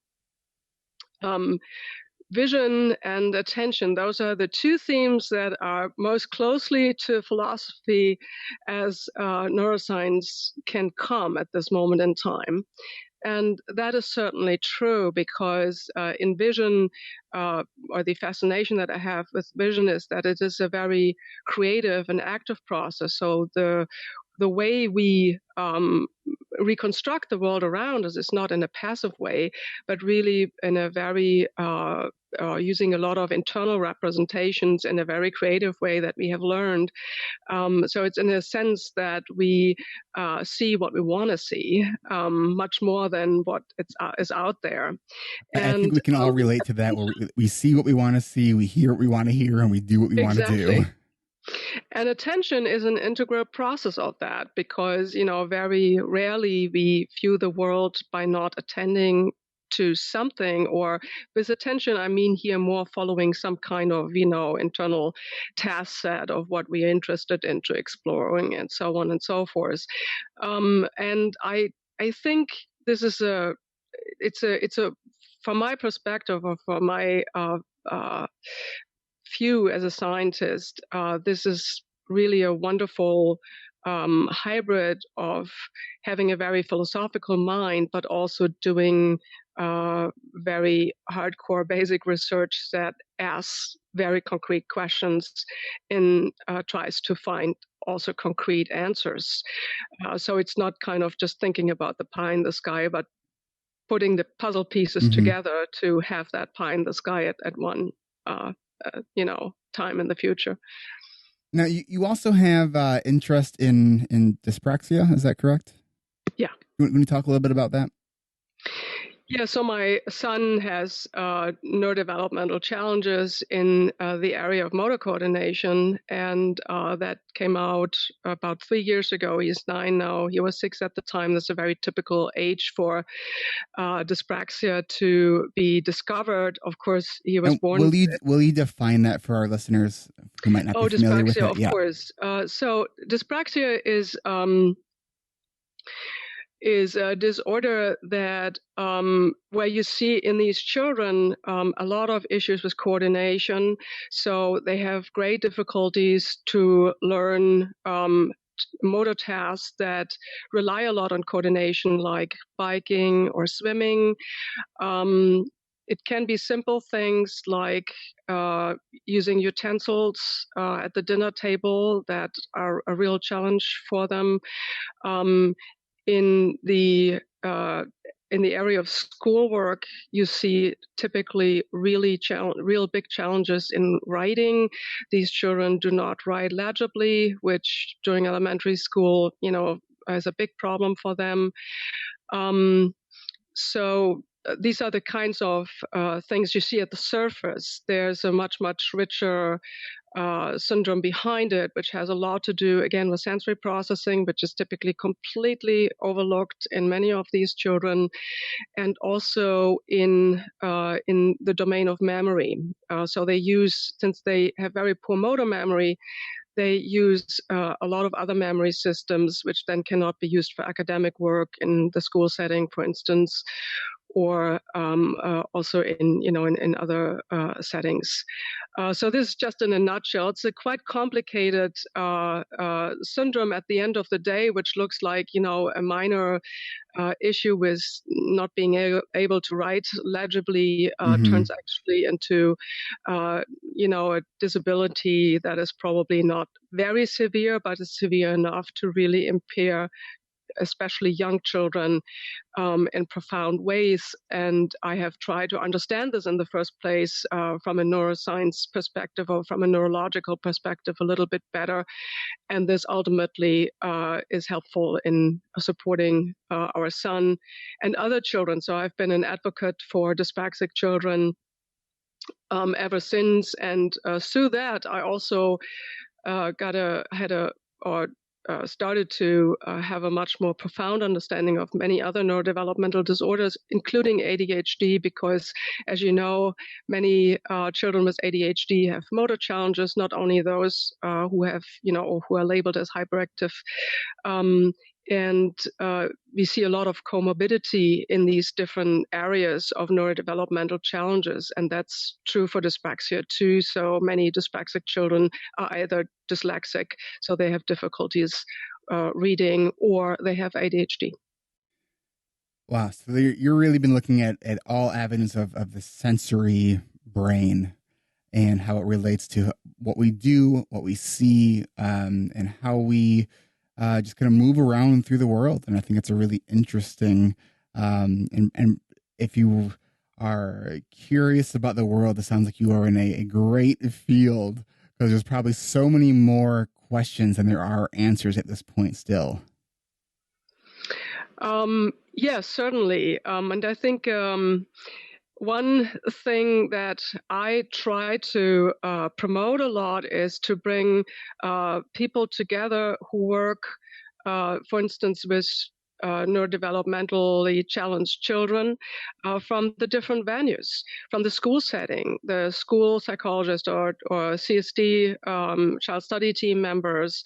vision and attention, those are the two themes that are most closely to philosophy as neuroscience can come at this moment in time. And that is certainly true because in vision, or the fascination that I have with vision is that it is a very creative and active process. So the way we reconstruct the world around us is not in a passive way, but really in a very using a lot of internal representations in a very creative way that we have learned. So it's in a sense that we see what we want to see much more than what is out there. And, I think we can all relate to that, where we see what we want to see, we hear what we want to hear, and we do what we want to do. And attention is an integral process of that because, very rarely we view the world by not attending to something, or with attention, I mean here more following some kind of, internal task set of what we are interested into exploring and so on and so forth. And I think this is it's a, from my perspective, or from my view as a scientist, this is really a wonderful hybrid of having a very philosophical mind, but also doing very hardcore basic research that asks very concrete questions and tries to find also concrete answers. So it's not kind of just thinking about the pie in the sky, but putting the puzzle pieces together to have that pie in the sky at one time in the future. Now, you also have interest in dyspraxia, is that correct? Yeah. Can you talk a little bit about that? Yeah, so my son has neurodevelopmental challenges in the area of motor coordination, and that came out about 3 years ago. He's 9 now. He was 6 at the time. That's a very typical age for dyspraxia to be discovered. Of course, he was born. Will you define that for our listeners who might not be familiar with it? Of course. So dyspraxia is a disorder that where you see in these children a lot of issues with coordination. So they have great difficulties to learn motor tasks that rely a lot on coordination, like biking or swimming. It can be simple things like using utensils at the dinner table that are a real challenge for them. In the area of schoolwork, you see typically real big challenges in writing. These children do not write legibly, which during elementary school, is a big problem for them. So these are the kinds of things you see at the surface. There's a much, much richer syndrome behind it, which has a lot to do, again, with sensory processing, which is typically completely overlooked in many of these children, and also in the domain of memory. So they use, since they have very poor motor memory, they use a lot of other memory systems, which then cannot be used for academic work in the school setting, for instance, or also in other settings. So this is just in a nutshell. It's a quite complicated syndrome at the end of the day, which looks like a minor issue with not being able to write legibly turns actually into a disability that is probably not very severe, but is severe enough to really impair especially young children in profound ways. And I have tried to understand this in the first place from a neuroscience perspective or from a neurological perspective a little bit better. And this ultimately is helpful in supporting our son and other children. So I've been an advocate for dyspraxic children ever since. And through that, I also started to have a much more profound understanding of many other neurodevelopmental disorders, including ADHD, because, as you know, many children with ADHD have motor challenges, not only those who have, who are labeled as hyperactive. And we see a lot of comorbidity in these different areas of neurodevelopmental challenges. And that's true for dyspraxia too. So many dyspraxic children are either dyslexic, so they have difficulties reading, or they have ADHD. Wow. So you're really been looking at all avenues of the sensory brain and how it relates to what we do, what we see, and how we just kind of move around through the world. And I think it's a really interesting, and if you are curious about the world, it sounds like you are in a great field, because there's probably so many more questions than there are answers at this point still. Yes, certainly. And I think one thing that I try to promote a lot is to bring people together who work, for instance, with neurodevelopmentally challenged children from the different venues, from the school setting, the school psychologist or CSD child study team members,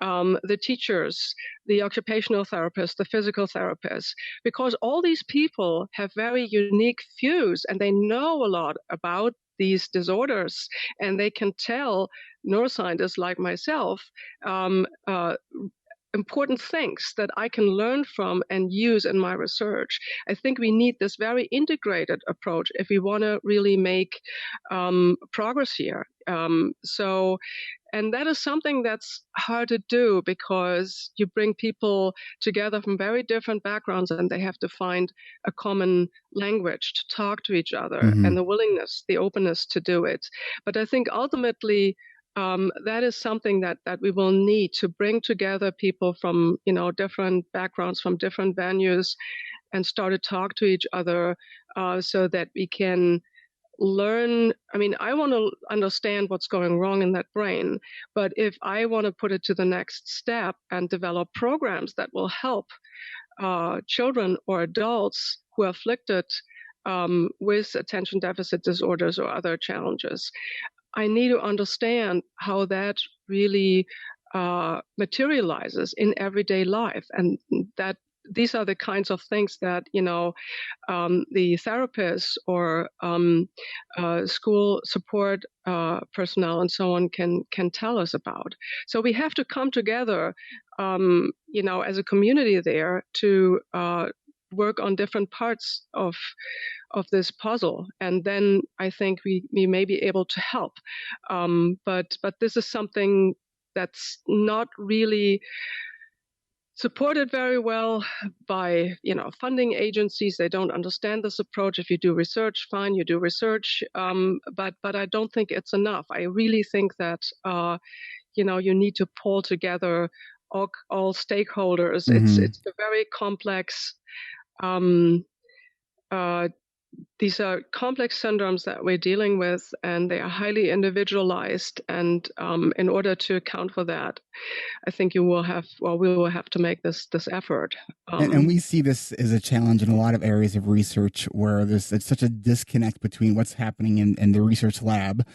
the teachers, the occupational therapists, the physical therapists, because all these people have very unique views and they know a lot about these disorders, and they can tell neuroscientists like myself important things that I can learn from and use in my research. I think we need this very integrated approach if we want to really make progress here. And that is something that's hard to do because you bring people together from very different backgrounds and they have to find a common language to talk to each other and the willingness, the openness to do it. But I think ultimately, that is something that we will need to bring together people from, different backgrounds, from different venues, and start to talk to each other so that we can learn. I mean, I want to understand what's going wrong in that brain, but if I want to put it to the next step and develop programs that will help children or adults who are afflicted with attention deficit disorders or other challenges, I need to understand how that really materializes in everyday life, and that these are the kinds of things that the therapists or school support personnel and so on can tell us about. So we have to come together, as a community there to work on different parts of this puzzle, and then I think we may be able to help. But this is something that's not really supported very well by funding agencies. They don't understand this approach. If you do research, fine, you do research, but I don't think it's enough. I really think that you need to pull together all stakeholders. It's a very complex. These are complex syndromes that we're dealing with, and they are highly individualized. And in order to account for that, I think we will have to make this effort. And we see this as a challenge in a lot of areas of research where it's such a disconnect between what's happening in the research lab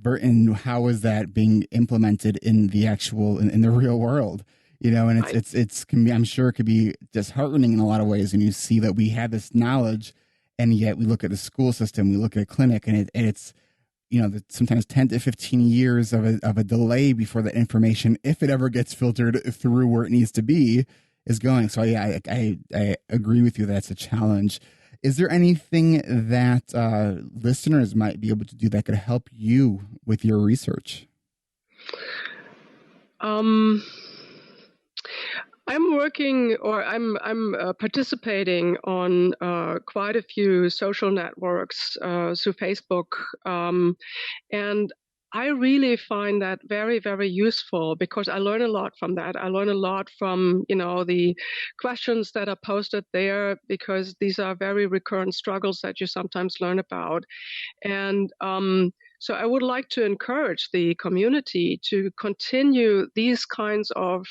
and how is that being implemented in the actual, in the real world. And it's can be, I'm sure it could be disheartening in a lot of ways. And you see that we have this knowledge, and yet we look at the school system, we look at a clinic, and it's sometimes 10 to 15 years of a delay before that information, if it ever gets filtered through where it needs to be, is going. So yeah, I agree with you. That's a challenge. Is there anything that listeners might be able to do that could help you with your research? I'm working, or I'm participating on quite a few social networks through Facebook, and I really find that very, very useful because I learn a lot from that. I learn a lot from the questions that are posted there, because these are very recurrent struggles that you sometimes learn about. And so I would like to encourage the community to continue these kinds of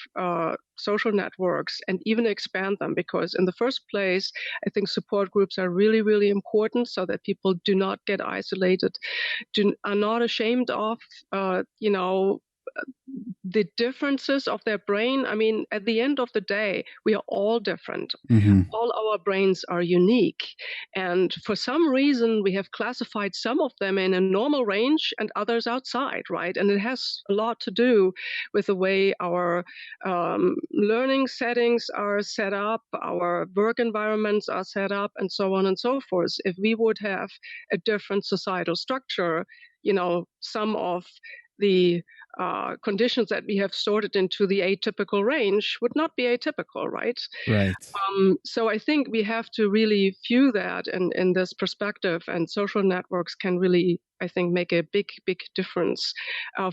social networks and even expand them, because in the first place, I think support groups are really, really important so that people do not get isolated, are not ashamed of, the differences of their brain. I mean, at the end of the day, we are all different. All our brains are unique. And for some reason, we have classified some of them in a normal range and others outside, right? And it has a lot to do with the way our learning settings are set up, our work environments are set up, and so on and so forth. If we would have a different societal structure, some of the conditions that we have sorted into the atypical range would not be atypical, right? Right. So I think we have to really view that in this perspective, and social networks can really, I think, make a big, big difference.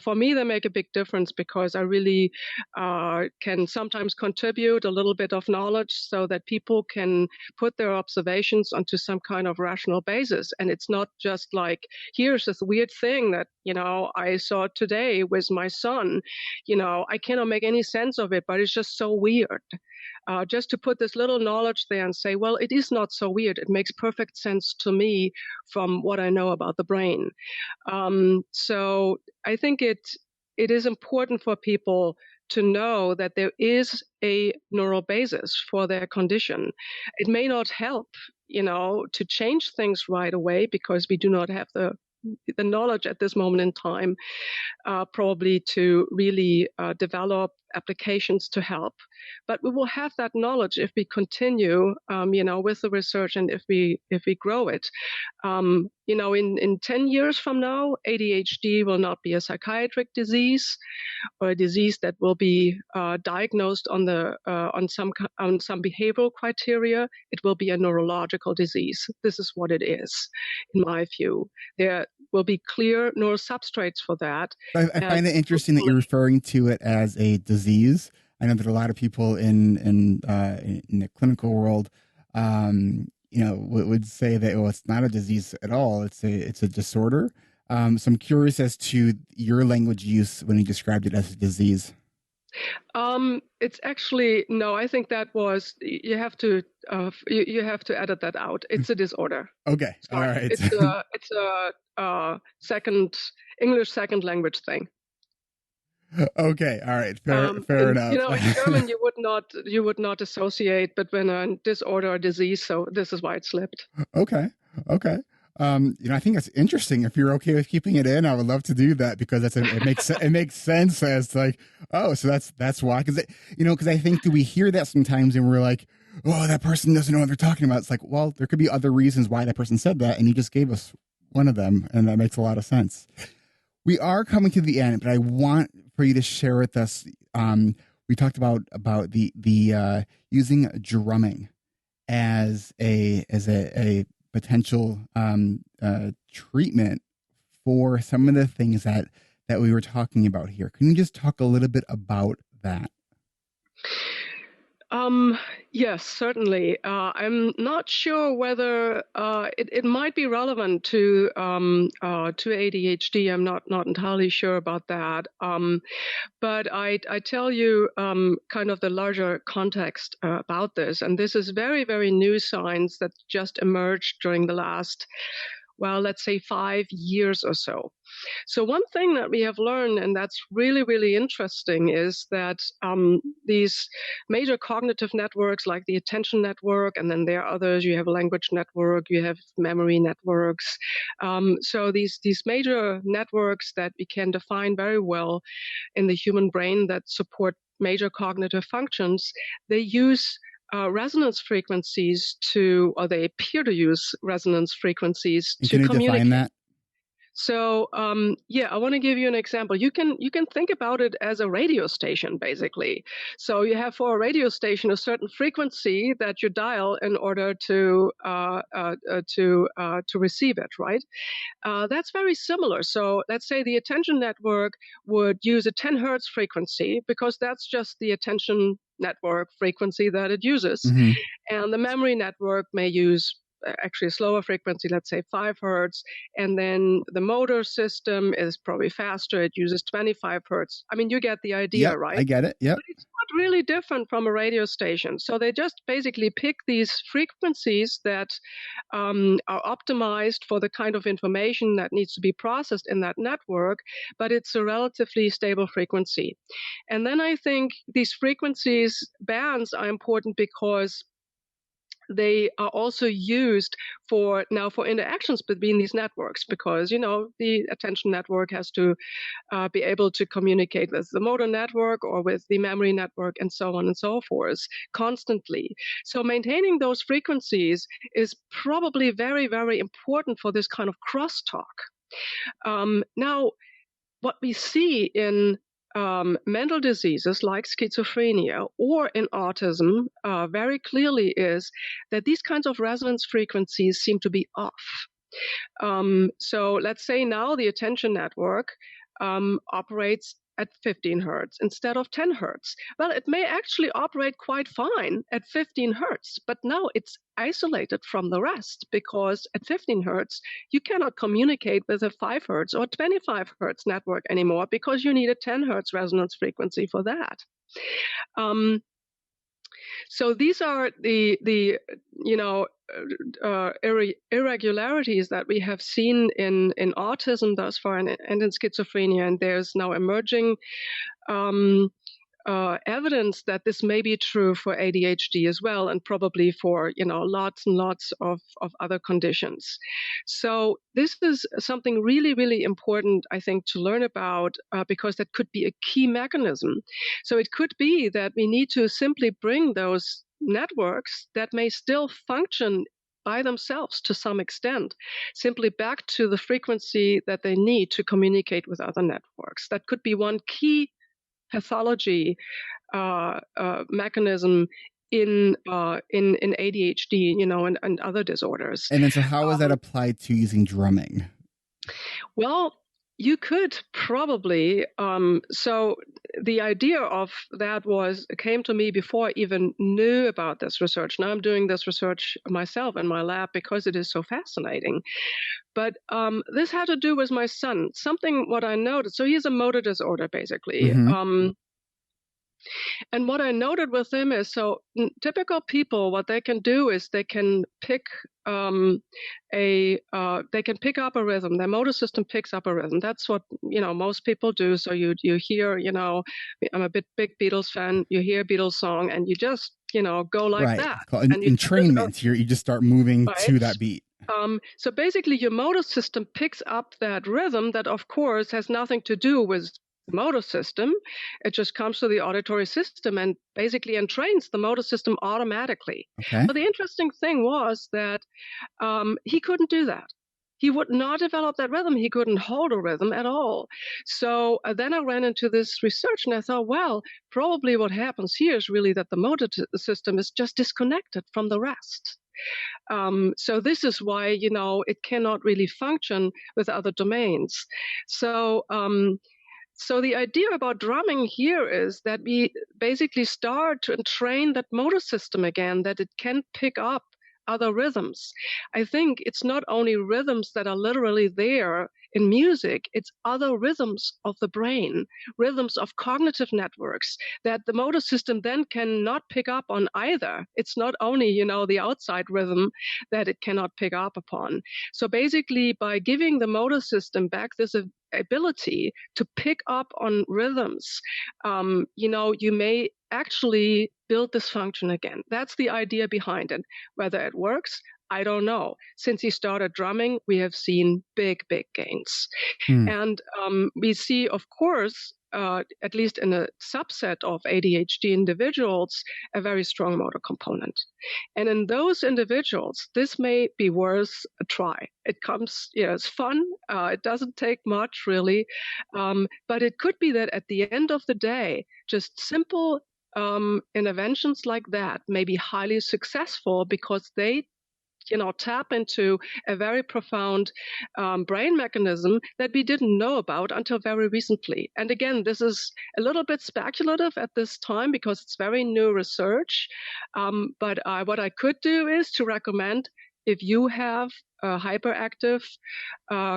For me, they make a big difference because I really can sometimes contribute a little bit of knowledge so that people can put their observations onto some kind of rational basis. And it's not just like, here's this weird thing that, I saw today with my son. I cannot make any sense of it, but it's just so weird. just to put this little knowledge there and say, well, it is not so weird. It makes perfect sense to me from what I know about the brain. So I think it is important for people to know that there is a neural basis for their condition. It may not help, to change things right away because we do not have the knowledge at this moment in time, probably to really develop applications to help. But we will have that knowledge if we continue, with the research and if we grow it. In 10 years from now, ADHD will not be a psychiatric disease or a disease that will be diagnosed on some behavioral criteria. It will be a neurological disease. This is what it is, in my view. There will be clear neurosubstrates for that. I find it interesting that you're referring to it as a disease. I know that a lot of people in the clinical world, would say that, well, it's not a disease at all. It's a disorder. So I'm curious as to your language use when you described it as a disease. It's actually, no, I think that was, you have to edit that out. It's a disorder. Okay. Sorry. All right. It's a English second language thing. Okay. All right. Fair enough. In German you would not associate between a disorder or disease. So this is why it slipped. Okay. I think that's interesting. If you're okay with keeping it in, I would love to do that because it makes sense as like, oh, so that's why. Because I think we hear that sometimes and we're like, oh, that person doesn't know what they're talking about. It's like, well, there could be other reasons why that person said that, and you just gave us one of them, and that makes a lot of sense. We are coming to the end, but I want for you to share with us. We talked about the using drumming as a potential treatment for some of the things that we were talking about here. Can you just talk a little bit about that? Yes, certainly. I'm not sure whether it might be relevant to ADHD. I'm not entirely sure about that. But I tell you kind of the larger context about this, and this is very, very new science that just emerged during the last, well, let's say 5 years or so. So one thing that we have learned, and that's really, really interesting, is that these major cognitive networks like the attention network, and then there are others, you have a language network, you have memory networks. So these major networks that we can define very well in the human brain that support major cognitive functions, they use resonance frequencies or they appear to use resonance frequencies to communicate. Can you define that? So, I want to give you an example. You can think about it as a radio station, basically. So you have for a radio station a certain frequency that you dial in order to receive it, right? That's very similar. So let's say the attention network would use a 10 hertz frequency because that's just the attention network frequency that it uses. Mm-hmm. And the memory network may use actually a slower frequency, let's say 5 hertz. And then the motor system is probably faster. It uses 25 hertz. I mean, you get the idea, yep, right? I get it. Yeah. But it's not really different from a radio station. So they just basically pick these frequencies that are optimized for the kind of information that needs to be processed in that network, but it's a relatively stable frequency. And then I think these frequencies bands are important because they are also used for interactions between these networks because, the attention network has to be able to communicate with the motor network or with the memory network and so on and so forth constantly. So maintaining those frequencies is probably very, very important for this kind of crosstalk. Now, what we see in mental diseases like schizophrenia or in autism very clearly is that these kinds of resonance frequencies seem to be off. So let's say now the attention network operates at 15 hertz instead of 10 hertz. Well, it may actually operate quite fine at 15 hertz, but now it's isolated from the rest because at 15 hertz, you cannot communicate with a 5 hertz or 25 hertz network anymore because you need a 10 hertz resonance frequency for that. So these are the irregularities that we have seen in autism thus far and in schizophrenia, and there's now emerging evidence that this may be true for ADHD as well, and probably for lots and lots of other conditions. So this is something really, really important, I think, to learn about because that could be a key mechanism. So it could be that we need to simply bring those networks that may still function by themselves to some extent, simply back to the frequency that they need to communicate with other networks. That could be one key pathology mechanism in ADHD, and other disorders. And then, so how is that applied to using drumming? Well, you could probably. So the idea of that came to me before I even knew about this research. Now I'm doing this research myself in my lab because it is so fascinating. But this had to do with my son. What I noticed. So he has a motor disorder, basically. Mm-hmm. And what I noted with him is, typical people, what they can do is they can pick they can pick up a rhythm. Their motor system picks up a rhythm. That's what most people do. So you hear, I'm a big Beatles fan. You hear a Beatles song and you just go like that. And entrainment. You just start moving to that beat. So basically, your motor system picks up that rhythm that, of course, has nothing to do with the motor system. It just comes to the auditory system and basically entrains the motor system automatically. Okay. But the interesting thing was that he couldn't do that. He would not develop that rhythm. He couldn't hold a rhythm at all. So then I ran into this research and I thought, well, probably what happens here is really that the motor system is just disconnected from the rest. So this is why, it cannot really function with other domains. So the idea about drumming here is that we basically start to train that motor system again, that it can pick up other rhythms. I think it's not only rhythms that are literally there in music, it's other rhythms of the brain, rhythms of cognitive networks that the motor system then cannot pick up on either. It's not only, the outside rhythm that it cannot pick up upon. So basically, by giving the motor system back this ability to pick up on rhythms, you may actually build this function again. That's the idea behind it. Whether it works, I don't know. Since he started drumming, we have seen big gains. And we see, of course, at least in a subset of ADHD individuals, a very strong motor component. And in those individuals, this may be worth a try. It comes, it's fun. It doesn't take much, really. But it could be that at the end of the day, just simple interventions like that may be highly successful because they tap into a very profound brain mechanism that we didn't know about until very recently. And again, this is a little bit speculative at this time because it's very new research. But what I could do is to recommend, if you have a hyperactive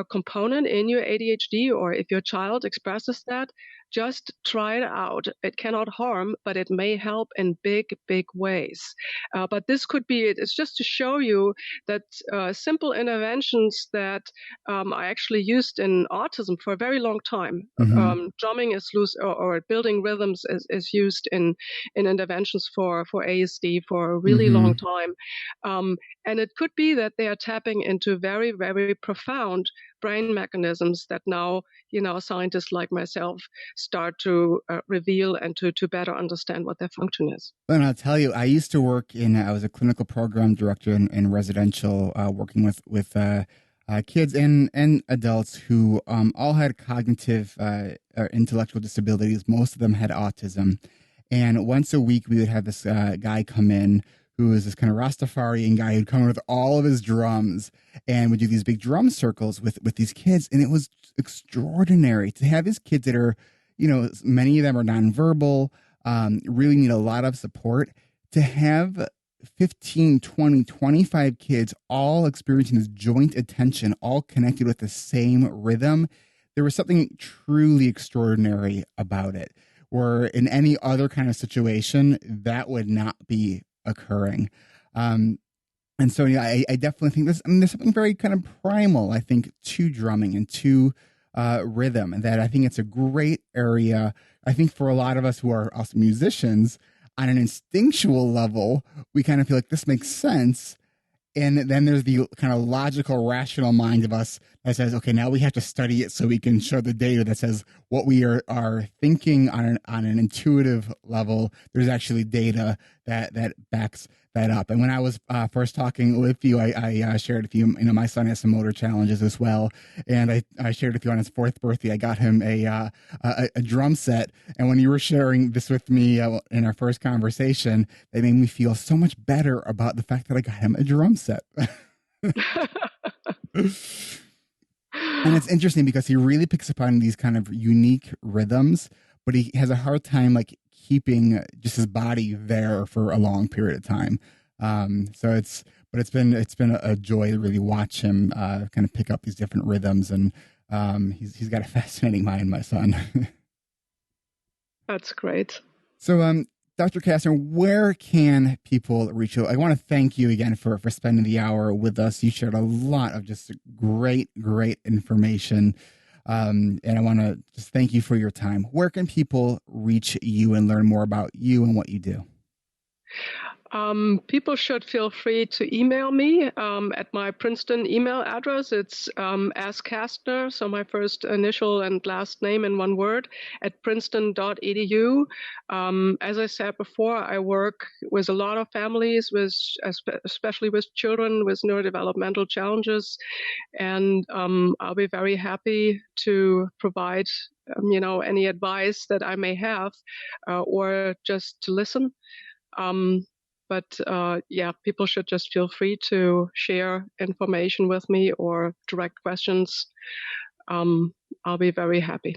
component in your ADHD, or if your child expresses that, just try it out. It cannot harm, but it may help in big ways. But this could be it. It's just to show you that simple interventions that I actually used in autism for a very long time. Mm-hmm. Drumming is loose, or building rhythms is used in interventions for ASD for a really long time. And it could be that they are tapping into very, very profound brain mechanisms that now, scientists like myself start to reveal and to better understand what their function is. And I'll tell you, I used to work I was a clinical program director in residential, working with kids and adults who all had cognitive or intellectual disabilities. Most of them had autism. And once a week, we would have this guy come in who was this kind of Rastafarian guy who'd come in with all of his drums and would do these big drum circles with these kids. And it was extraordinary to have these kids that are, many of them are nonverbal, really need a lot of support. To have 15, 20, 25 kids all experiencing this joint attention, all connected with the same rhythm, there was something truly extraordinary about it. where in any other kind of situation, that would not be occurring. And so, yeah, I definitely think there's something very kind of primal, I think, to drumming and to rhythm, and that I think it's a great area. I think for a lot of us who are also musicians, on an instinctual level, we kind of feel like this makes sense. And then there's the kind of logical, rational mind of us that says, okay, now we have to study it so we can show the data that says what we are thinking on an intuitive level. There's actually data that backs that up. And when I was first talking with you, I shared with you, my son has some motor challenges as well. And I shared with you on his 4th birthday, I got him a drum set. And when you were sharing this with me in our first conversation, it made me feel so much better about the fact that I got him a drum set. And it's interesting because he really picks up on these kind of unique rhythms, but he has a hard time like keeping just his body there for a long period of time. So it's been a joy to really watch him kind of pick up these different rhythms, and he's got a fascinating mind, my son. That's great. So, Dr. Kastner, where can people reach you? I want to thank you again for spending the hour with us. You shared a lot of just great information. And I want to just thank you for your time. Where can people reach you and learn more about you and what you do? People should feel free to email me at my Princeton email address. It's askastner, so my first initial and last name in one word, at princeton.edu. As I said before, I work with a lot of families, especially with children with neurodevelopmental challenges, and I'll be very happy to provide any advice that I may have or just to listen. But people should just feel free to share information with me or direct questions. I'll be very happy.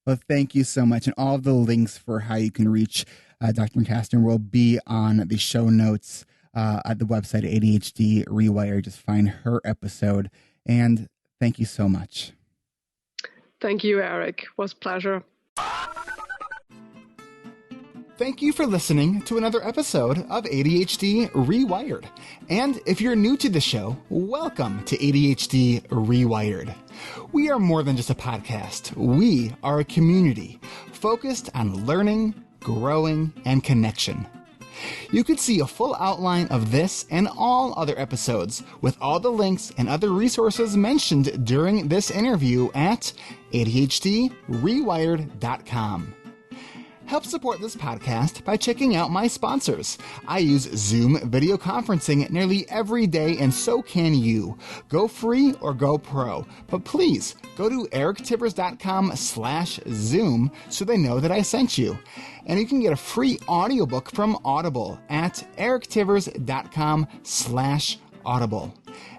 Well, thank you so much. And all of the links for how you can reach Dr. Kastner will be on the show notes at the website ADHD Rewired. Just find her episode. And thank you so much. Thank you, Eric. It was a pleasure. Thank you for listening to another episode of ADHD Rewired. And if you're new to the show, welcome to ADHD Rewired. We are more than just a podcast. We are a community focused on learning, growing, and connection. You can see a full outline of this and all other episodes with all the links and other resources mentioned during this interview at ADHDrewired.com. Help support this podcast by checking out my sponsors. I use Zoom video conferencing nearly every day, and so can you. Go free or go pro. But please, go to erictivers.com/Zoom so they know that I sent you. And you can get a free audiobook from Audible at erictivers.com/Audible.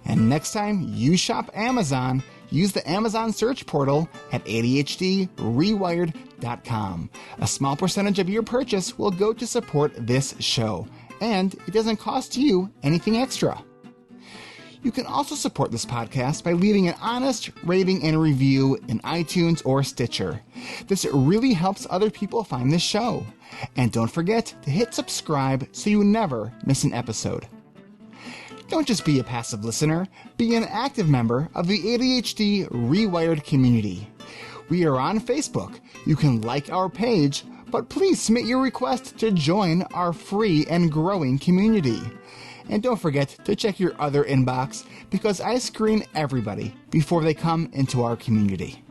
And next time you shop Amazon, use the Amazon search portal at ADHDrewired.com. A small percentage of your purchase will go to support this show, and it doesn't cost you anything extra. You can also support this podcast by leaving an honest rating and review in iTunes or Stitcher. This really helps other people find this show. And don't forget to hit subscribe so you never miss an episode. Don't just be a passive listener, be an active member of the ADHD Rewired community. We are on Facebook. You can like our page, but please submit your request to join our free and growing community. And don't forget to check your other inbox because I screen everybody before they come into our community.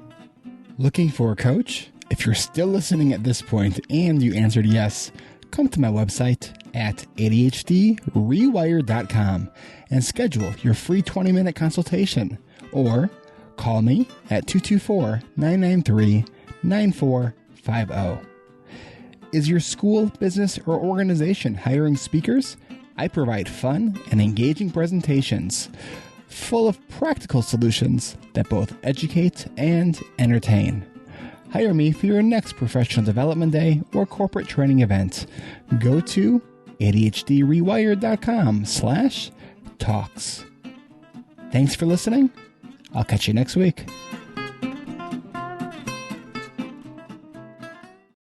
Looking for a coach? If you're still listening at this point and you answered yes, come to my website at ADHDrewired.com and schedule your free 20-minute consultation, or call me at 224-993-9450. Is your school, business, or organization hiring speakers? I provide fun and engaging presentations full of practical solutions that both educate and entertain. Hire me for your next professional development day or corporate training event. Go to ADHDrewired.com/talks. Thanks for listening. I'll catch you next week.